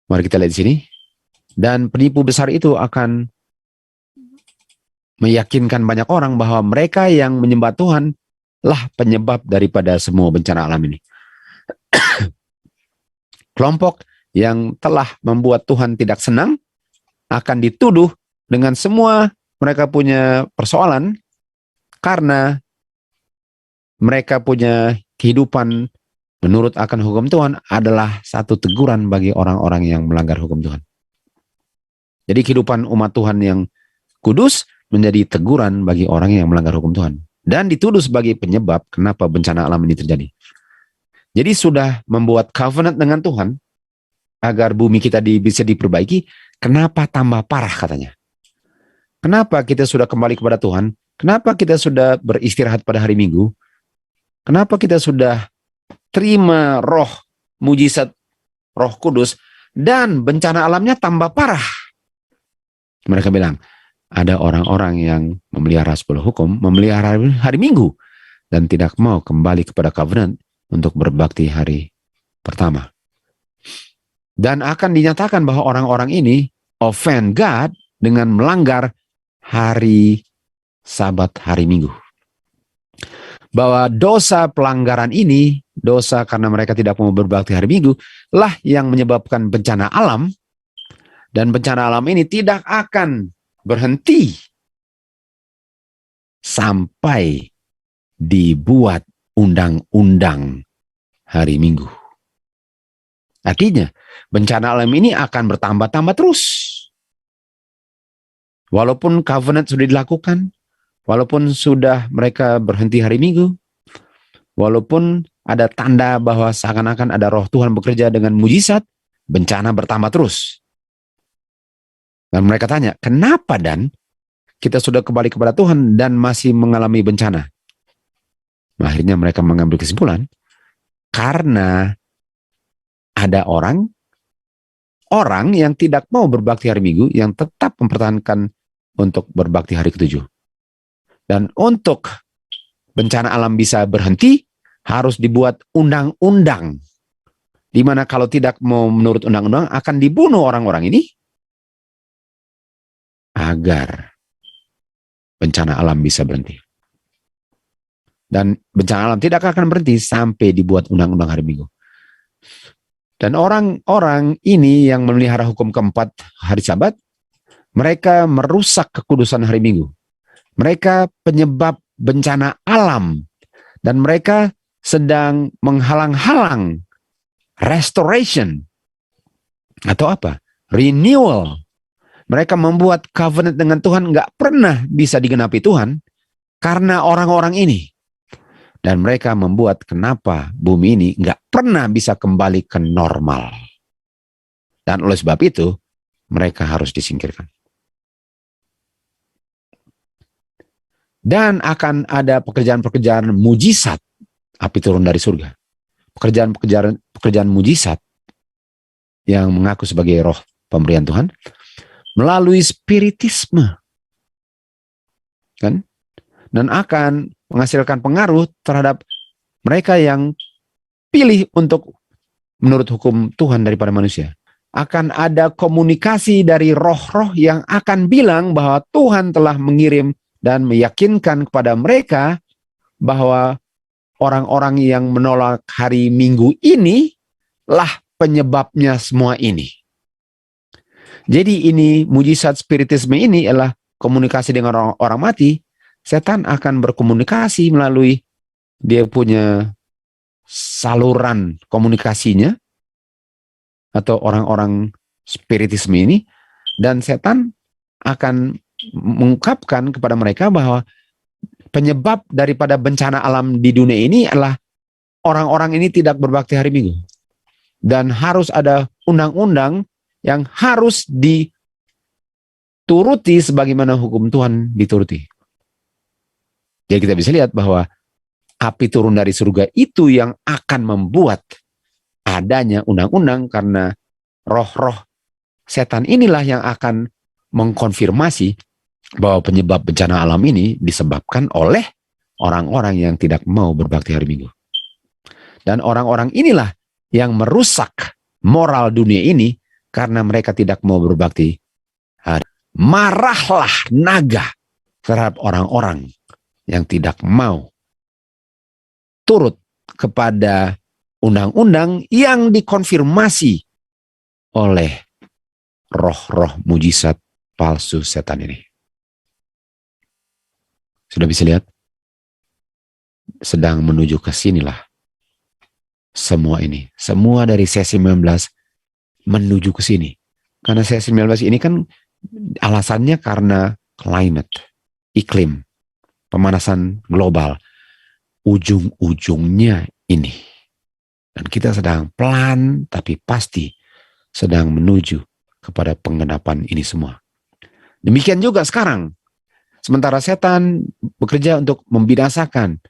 S1: Mari kita lihat di sini. Dan penipu besar itu akan meyakinkan banyak orang bahwa mereka yang menyembah Tuhan lah penyebab daripada semua bencana alam ini. Kelompok yang telah membuat Tuhan tidak senang akan dituduh dengan semua mereka punya persoalan karena mereka punya kehidupan menurut akan hukum Tuhan adalah satu teguran bagi orang-orang yang melanggar hukum Tuhan. Jadi kehidupan umat Tuhan yang kudus menjadi teguran bagi orang yang melanggar hukum Tuhan. Dan dituduh sebagai penyebab kenapa bencana alam ini terjadi. Jadi sudah membuat covenant dengan Tuhan agar bumi kita bisa diperbaiki, kenapa tambah parah katanya? Kenapa kita sudah kembali kepada Tuhan? Kenapa kita sudah beristirahat pada hari Minggu? Kenapa kita sudah terima roh mujizat Roh Kudus dan bencana alamnya tambah parah? Mereka bilang, ada orang-orang yang memelihara 10 hukum, memelihara hari Minggu, dan tidak mau kembali kepada covenant untuk berbakti hari pertama. Dan akan dinyatakan bahwa orang-orang ini offend God dengan melanggar hari Sabat hari Minggu. Bahwa dosa pelanggaran ini, dosa karena mereka tidak mau berbakti hari Minggu, lah yang menyebabkan bencana alam. Dan bencana alam ini tidak akan berhenti sampai dibuat undang-undang hari Minggu. Artinya, bencana alam ini akan bertambah-tambah terus. Walaupun covenant sudah dilakukan, walaupun sudah mereka berhenti hari Minggu, walaupun ada tanda bahwa seakan-akan ada roh Tuhan bekerja dengan mujizat, bencana bertambah terus. Dan mereka tanya, kenapa dan kita sudah kembali kepada Tuhan dan masih mengalami bencana? Akhirnya mereka mengambil kesimpulan, karena ada orang yang tidak mau berbakti hari Minggu, yang tetap mempertahankan untuk berbakti hari ke-7. Dan untuk bencana alam bisa berhenti, harus dibuat undang-undang di mana kalau tidak mau menurut undang-undang akan dibunuh orang-orang ini agar bencana alam bisa berhenti. Dan bencana alam tidak akan berhenti sampai dibuat undang-undang hari Minggu. Dan orang-orang ini yang memelihara hukum keempat hari Sabat, mereka merusak kekudusan hari Minggu. Mereka penyebab bencana alam. Dan mereka sedang menghalang-halang restoration. Atau apa? Renewal. Mereka membuat covenant dengan Tuhan nggak pernah bisa digenapi Tuhan karena orang-orang ini. Dan mereka membuat kenapa bumi ini nggak pernah bisa kembali ke normal. Dan oleh sebab itu, mereka harus disingkirkan. Dan akan ada pekerjaan-pekerjaan mujizat, api turun dari surga. Pekerjaan mujizat yang mengaku sebagai roh pemberian Tuhan, melalui spiritisme. Kan? Dan akan menghasilkan pengaruh terhadap mereka yang pilih untuk menurut hukum Tuhan daripada manusia. Akan ada komunikasi dari roh-roh yang akan bilang bahwa Tuhan telah mengirim dan meyakinkan kepada mereka bahwa orang-orang yang menolak hari Minggu ini lah penyebabnya semua ini. Jadi ini mujizat spiritisme ini adalah komunikasi dengan orang mati. Setan akan berkomunikasi melalui dia punya saluran komunikasinya atau orang-orang spiritisme ini, dan setan akan mengungkapkan kepada mereka bahwa penyebab daripada bencana alam di dunia ini adalah orang-orang ini tidak berbakti hari Minggu. Dan harus ada undang-undang yang harus dituruti sebagaimana hukum Tuhan dituruti. Jadi kita bisa lihat bahwa api turun dari surga itu yang akan membuat adanya undang-undang, karena roh-roh setan inilah yang akan mengkonfirmasi bahwa penyebab bencana alam ini disebabkan oleh orang-orang yang tidak mau berbakti hari Minggu. Dan orang-orang inilah yang merusak moral dunia ini karena mereka tidak mau berbakti hari. Marahlah naga terhadap orang-orang yang tidak mau turut kepada undang-undang yang dikonfirmasi oleh roh-roh mujizat palsu setan ini. Sudah bisa lihat? Sedang menuju ke sinilah semua ini. Semua dari sesi 19 menuju ke sini. Karena sesi 19 ini kan alasannya karena climate, iklim, pemanasan global, ujung-ujungnya ini. Dan kita sedang pelan tapi pasti sedang menuju kepada penggenapan ini semua. Demikian juga sekarang. Sementara setan bekerja untuk membinasakan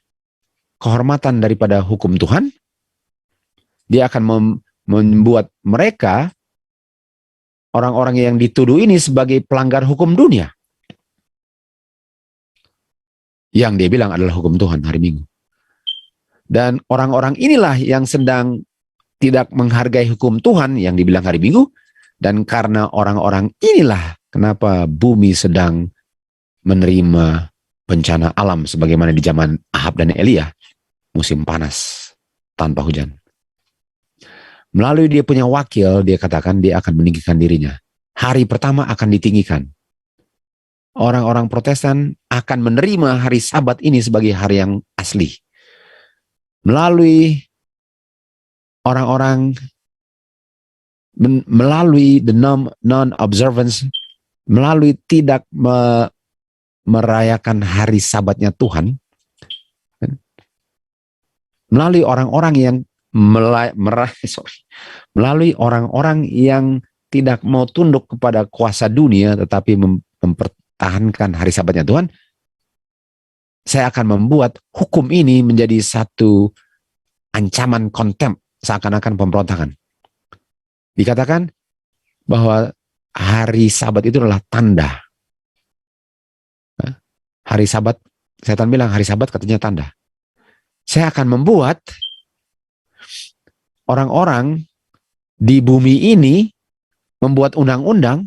S1: kehormatan daripada hukum Tuhan, dia akan membuat mereka, orang-orang yang dituduh ini, sebagai pelanggar hukum dunia. Yang dia bilang adalah hukum Tuhan hari Minggu. Dan orang-orang inilah yang sedang tidak menghargai hukum Tuhan yang dibilang hari Minggu. Dan karena orang-orang inilah kenapa bumi sedang menerima bencana alam sebagaimana di zaman Ahab dan Elia, musim panas tanpa hujan. Melalui dia punya wakil, dia katakan dia akan meninggikan dirinya. Hari pertama akan ditinggikan. Orang-orang Protestan akan menerima hari Sabat ini sebagai hari yang asli. Melalui orang-orang, melalui the non-observance, melalui tidak merayakan hari Sabatnya Tuhan, melalui orang-orang yang melalui orang-orang yang tidak mau tunduk kepada kuasa dunia tetapi mempertahankan hari Sabatnya Tuhan, saya akan membuat hukum ini menjadi satu ancaman kontempt, seakan-akan pemberontakan. Dikatakan bahwa hari Sabat itu adalah tanda. Hari Sabat, setan bilang hari Sabat katanya tanda. Saya akan membuat orang-orang di bumi ini membuat undang-undang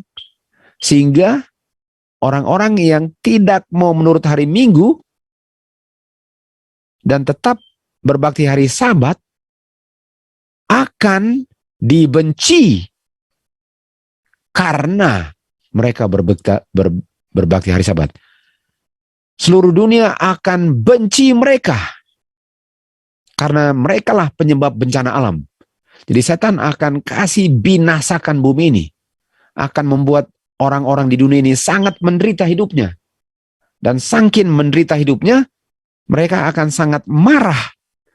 S1: sehingga orang-orang yang tidak mau menurut hari Minggu dan tetap berbakti hari Sabat akan dibenci karena mereka berbakti hari Sabat. Seluruh dunia akan benci mereka karena merekalah penyebab bencana alam. Jadi setan akan kasih binasakan bumi ini, akan membuat orang-orang di dunia ini sangat menderita hidupnya. Dan saking menderita hidupnya, mereka akan sangat marah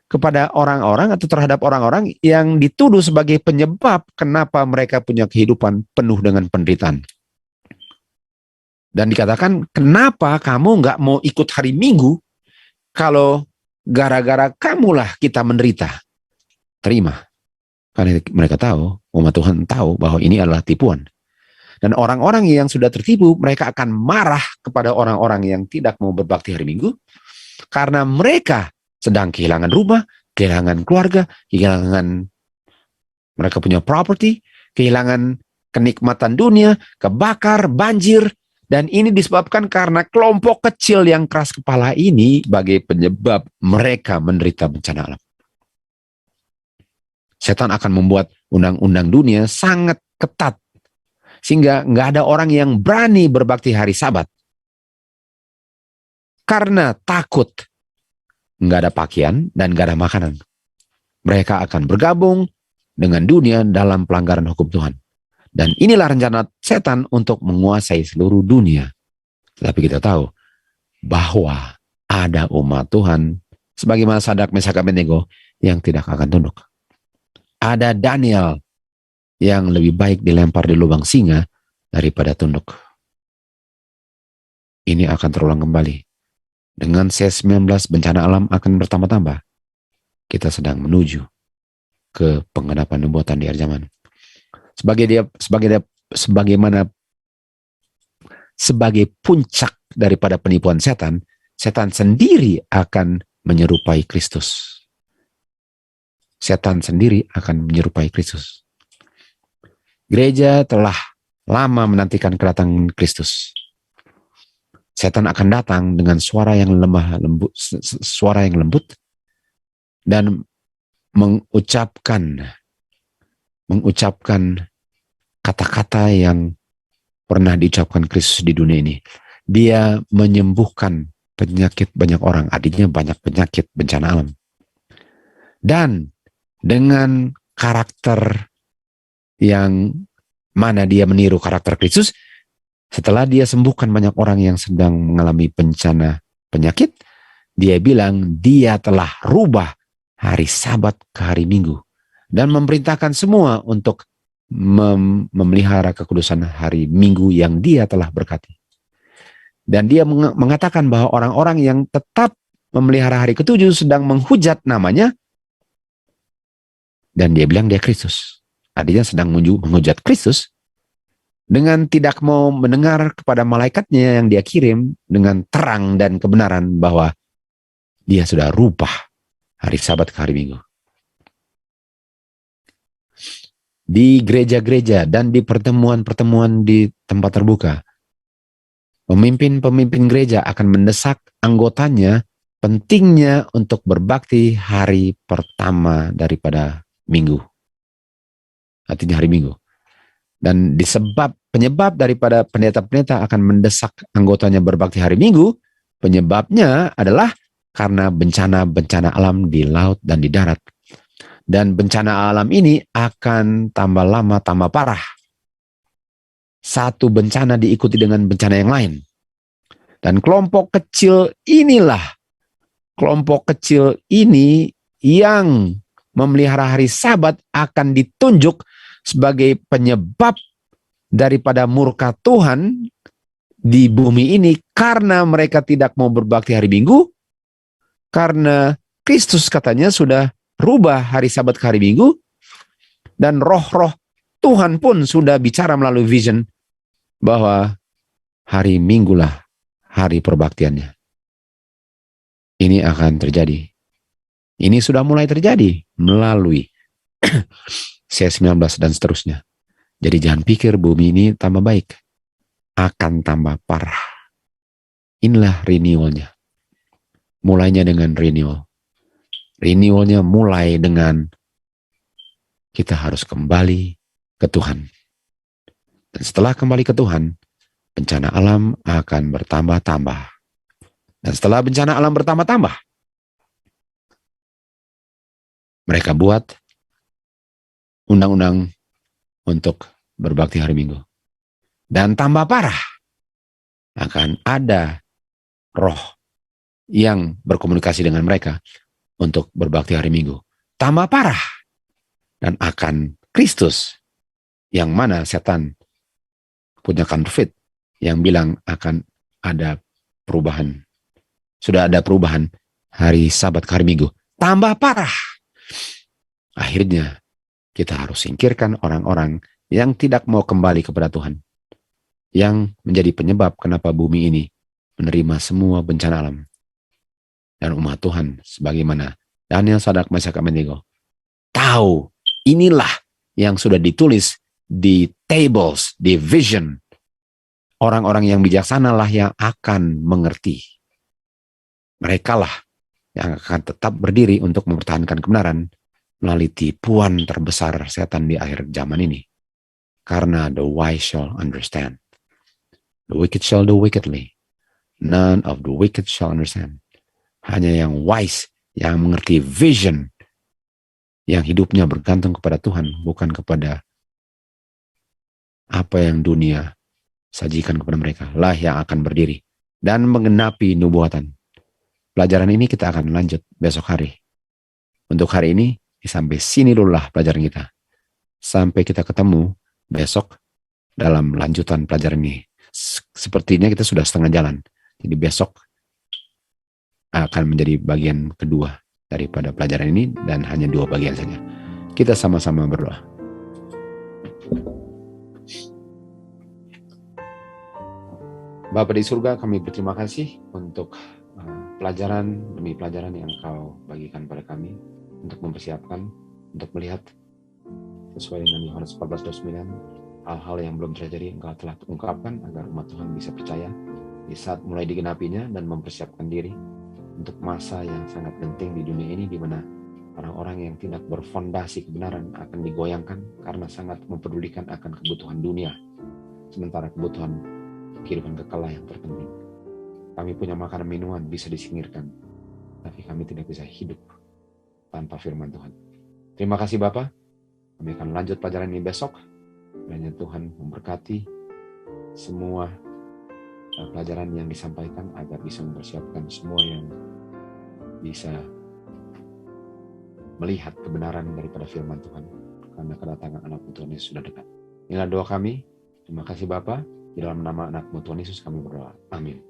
S1: kepada orang-orang atau terhadap orang-orang yang dituduh sebagai penyebab kenapa mereka punya kehidupan penuh dengan penderitaan. Dan dikatakan, kenapa kamu nggak mau ikut hari Minggu kalau gara-gara kamulah kita menderita? Terima. Karena mereka tahu, umat Tuhan tahu bahwa ini adalah tipuan. Dan orang-orang yang sudah tertipu, mereka akan marah kepada orang-orang yang tidak mau berbakti hari Minggu, karena mereka sedang kehilangan rumah, kehilangan keluarga, kehilangan mereka punya properti, kehilangan kenikmatan dunia, kebakar, banjir, dan ini disebabkan karena kelompok kecil yang keras kepala ini sebagai penyebab mereka menderita bencana alam. Setan akan membuat undang-undang dunia sangat ketat, sehingga nggak ada orang yang berani berbakti hari Sabat. Karena takut nggak ada pakaian dan nggak ada makanan. Mereka akan bergabung dengan dunia dalam pelanggaran hukum Tuhan. Dan inilah rencana setan untuk menguasai seluruh dunia. Tetapi kita tahu bahwa ada umat Tuhan sebagaimana Sadrak, Mesak, Abednego yang tidak akan tunduk. Ada Daniel yang lebih baik dilempar di lubang singa daripada tunduk. Ini akan terulang kembali. Dengan C-19 bencana alam akan bertambah-tambah. Kita sedang menuju ke penggenapan nubuatan di akhir zaman. Sebagai puncak daripada penipuan setan, setan sendiri akan menyerupai Kristus. Setan sendiri akan menyerupai Kristus. Gereja telah lama menantikan kedatangan Kristus. Setan akan datang dengan suara yang lembut dan mengucapkan kata-kata yang pernah diucapkan Kristus di dunia ini. Dia menyembuhkan penyakit banyak orang, artinya banyak penyakit bencana alam. Dan dengan karakter yang mana dia meniru karakter Kristus, setelah dia sembuhkan banyak orang yang sedang mengalami bencana penyakit, dia bilang dia telah rubah hari Sabat ke hari Minggu dan memerintahkan semua untuk memelihara kekudusan hari Minggu yang dia telah berkati. Dan dia mengatakan bahwa orang-orang yang tetap memelihara hari ketujuh sedang menghujat namanya, dan dia bilang dia Kristus. Artinya sedang menghujat Kristus dengan tidak mau mendengar kepada malaikatnya yang dia kirim dengan terang dan kebenaran bahwa dia sudah rubah hari Sabat ke hari Minggu. Di gereja-gereja dan di pertemuan-pertemuan di tempat terbuka, pemimpin-pemimpin gereja akan mendesak anggotanya pentingnya untuk berbakti hari pertama daripada Minggu. Artinya hari Minggu. Dan penyebab daripada pendeta-pendeta akan mendesak anggotanya berbakti hari Minggu, penyebabnya adalah karena bencana-bencana alam di laut dan di darat. Dan bencana alam ini akan tambah lama, tambah parah. Satu bencana diikuti dengan bencana yang lain. Dan kelompok kecil ini yang memelihara hari Sabat akan ditunjuk sebagai penyebab daripada murka Tuhan di bumi ini karena mereka tidak mau berbakti hari Minggu, karena Kristus katanya sudah rubah hari Sabat ke hari Minggu, dan roh-roh Tuhan pun sudah bicara melalui vision bahwa hari Minggulah hari perbaktiannya. Ini akan terjadi. Ini sudah mulai terjadi melalui C19 dan seterusnya. Jadi jangan pikir bumi ini tambah baik, akan tambah parah. Inilah renewalnya. Mulainya dengan renewal. Renewalnya mulai dengan kita harus kembali ke Tuhan. Dan setelah kembali ke Tuhan, bencana alam akan bertambah-tambah. Dan setelah bencana alam bertambah-tambah, mereka buat undang-undang untuk berbakti hari Minggu. Dan tambah parah, akan ada roh yang berkomunikasi dengan mereka untuk berbakti hari Minggu. Tambah parah, dan akan Kristus, yang mana setan punya counterfeit, yang bilang akan ada perubahan. Sudah ada perubahan hari Sabat ke hari Minggu. Tambah parah. Akhirnya kita harus singkirkan orang-orang yang tidak mau kembali kepada Tuhan, yang menjadi penyebab kenapa bumi ini menerima semua bencana alam. Dan umat Tuhan, sebagaimana Daniel, Sadrak, Mesyak, Abednego, tahu inilah yang sudah ditulis di tables, di vision. Orang-orang yang bijaksana lah yang akan mengerti. Mereka lah yang akan tetap berdiri untuk mempertahankan kebenaran melalui tipuan terbesar setan di akhir zaman ini. Karena the wise shall understand. The wicked shall do wickedly. None of the wicked shall understand. Hanya yang wise, yang mengerti vision, yang hidupnya bergantung kepada Tuhan, bukan kepada apa yang dunia sajikan kepada mereka, lah yang akan berdiri dan menggenapi nubuatan. Pelajaran ini kita akan lanjut besok hari. Untuk hari ini, sampai sini dulu lah pelajaran kita. Sampai kita ketemu besok dalam lanjutan pelajaran ini. Sepertinya kita sudah setengah jalan. Jadi besok akan menjadi bagian kedua daripada pelajaran ini, dan hanya 2 bagian saja. Kita sama-sama berdoa. Bapa di surga, kami berterima kasih untuk pelajaran demi pelajaran yang Engkau bagikan pada kami, untuk mempersiapkan, untuk melihat sesuai dengan Yohanes 14:29, hal-hal yang belum terjadi Engkau telah ungkapkan agar umat Tuhan bisa percaya di saat mulai digenapinya, dan mempersiapkan diri untuk masa yang sangat penting di dunia ini, di mana orang-orang yang tidak berfondasi kebenaran akan digoyangkan karena sangat mempedulikan akan kebutuhan dunia, sementara kebutuhan kehidupan kekal yang terpenting. Kami punya makanan minuman bisa disingkirkan, tapi kami tidak bisa hidup tanpa firman Tuhan. Terima kasih Bapa. Kami akan lanjut pelajaran ini besok. Kiranya Tuhan memberkati semua pelajaran yang disampaikan agar bisa mempersiapkan semua yang bisa melihat kebenaran daripada firman Tuhan, karena kedatangan anak-Mu Tuhan Yesus sudah dekat. Inilah doa kami. Terima kasih Bapa. Di dalam nama anak-Mu Tuhan Yesus kami berdoa. Amin.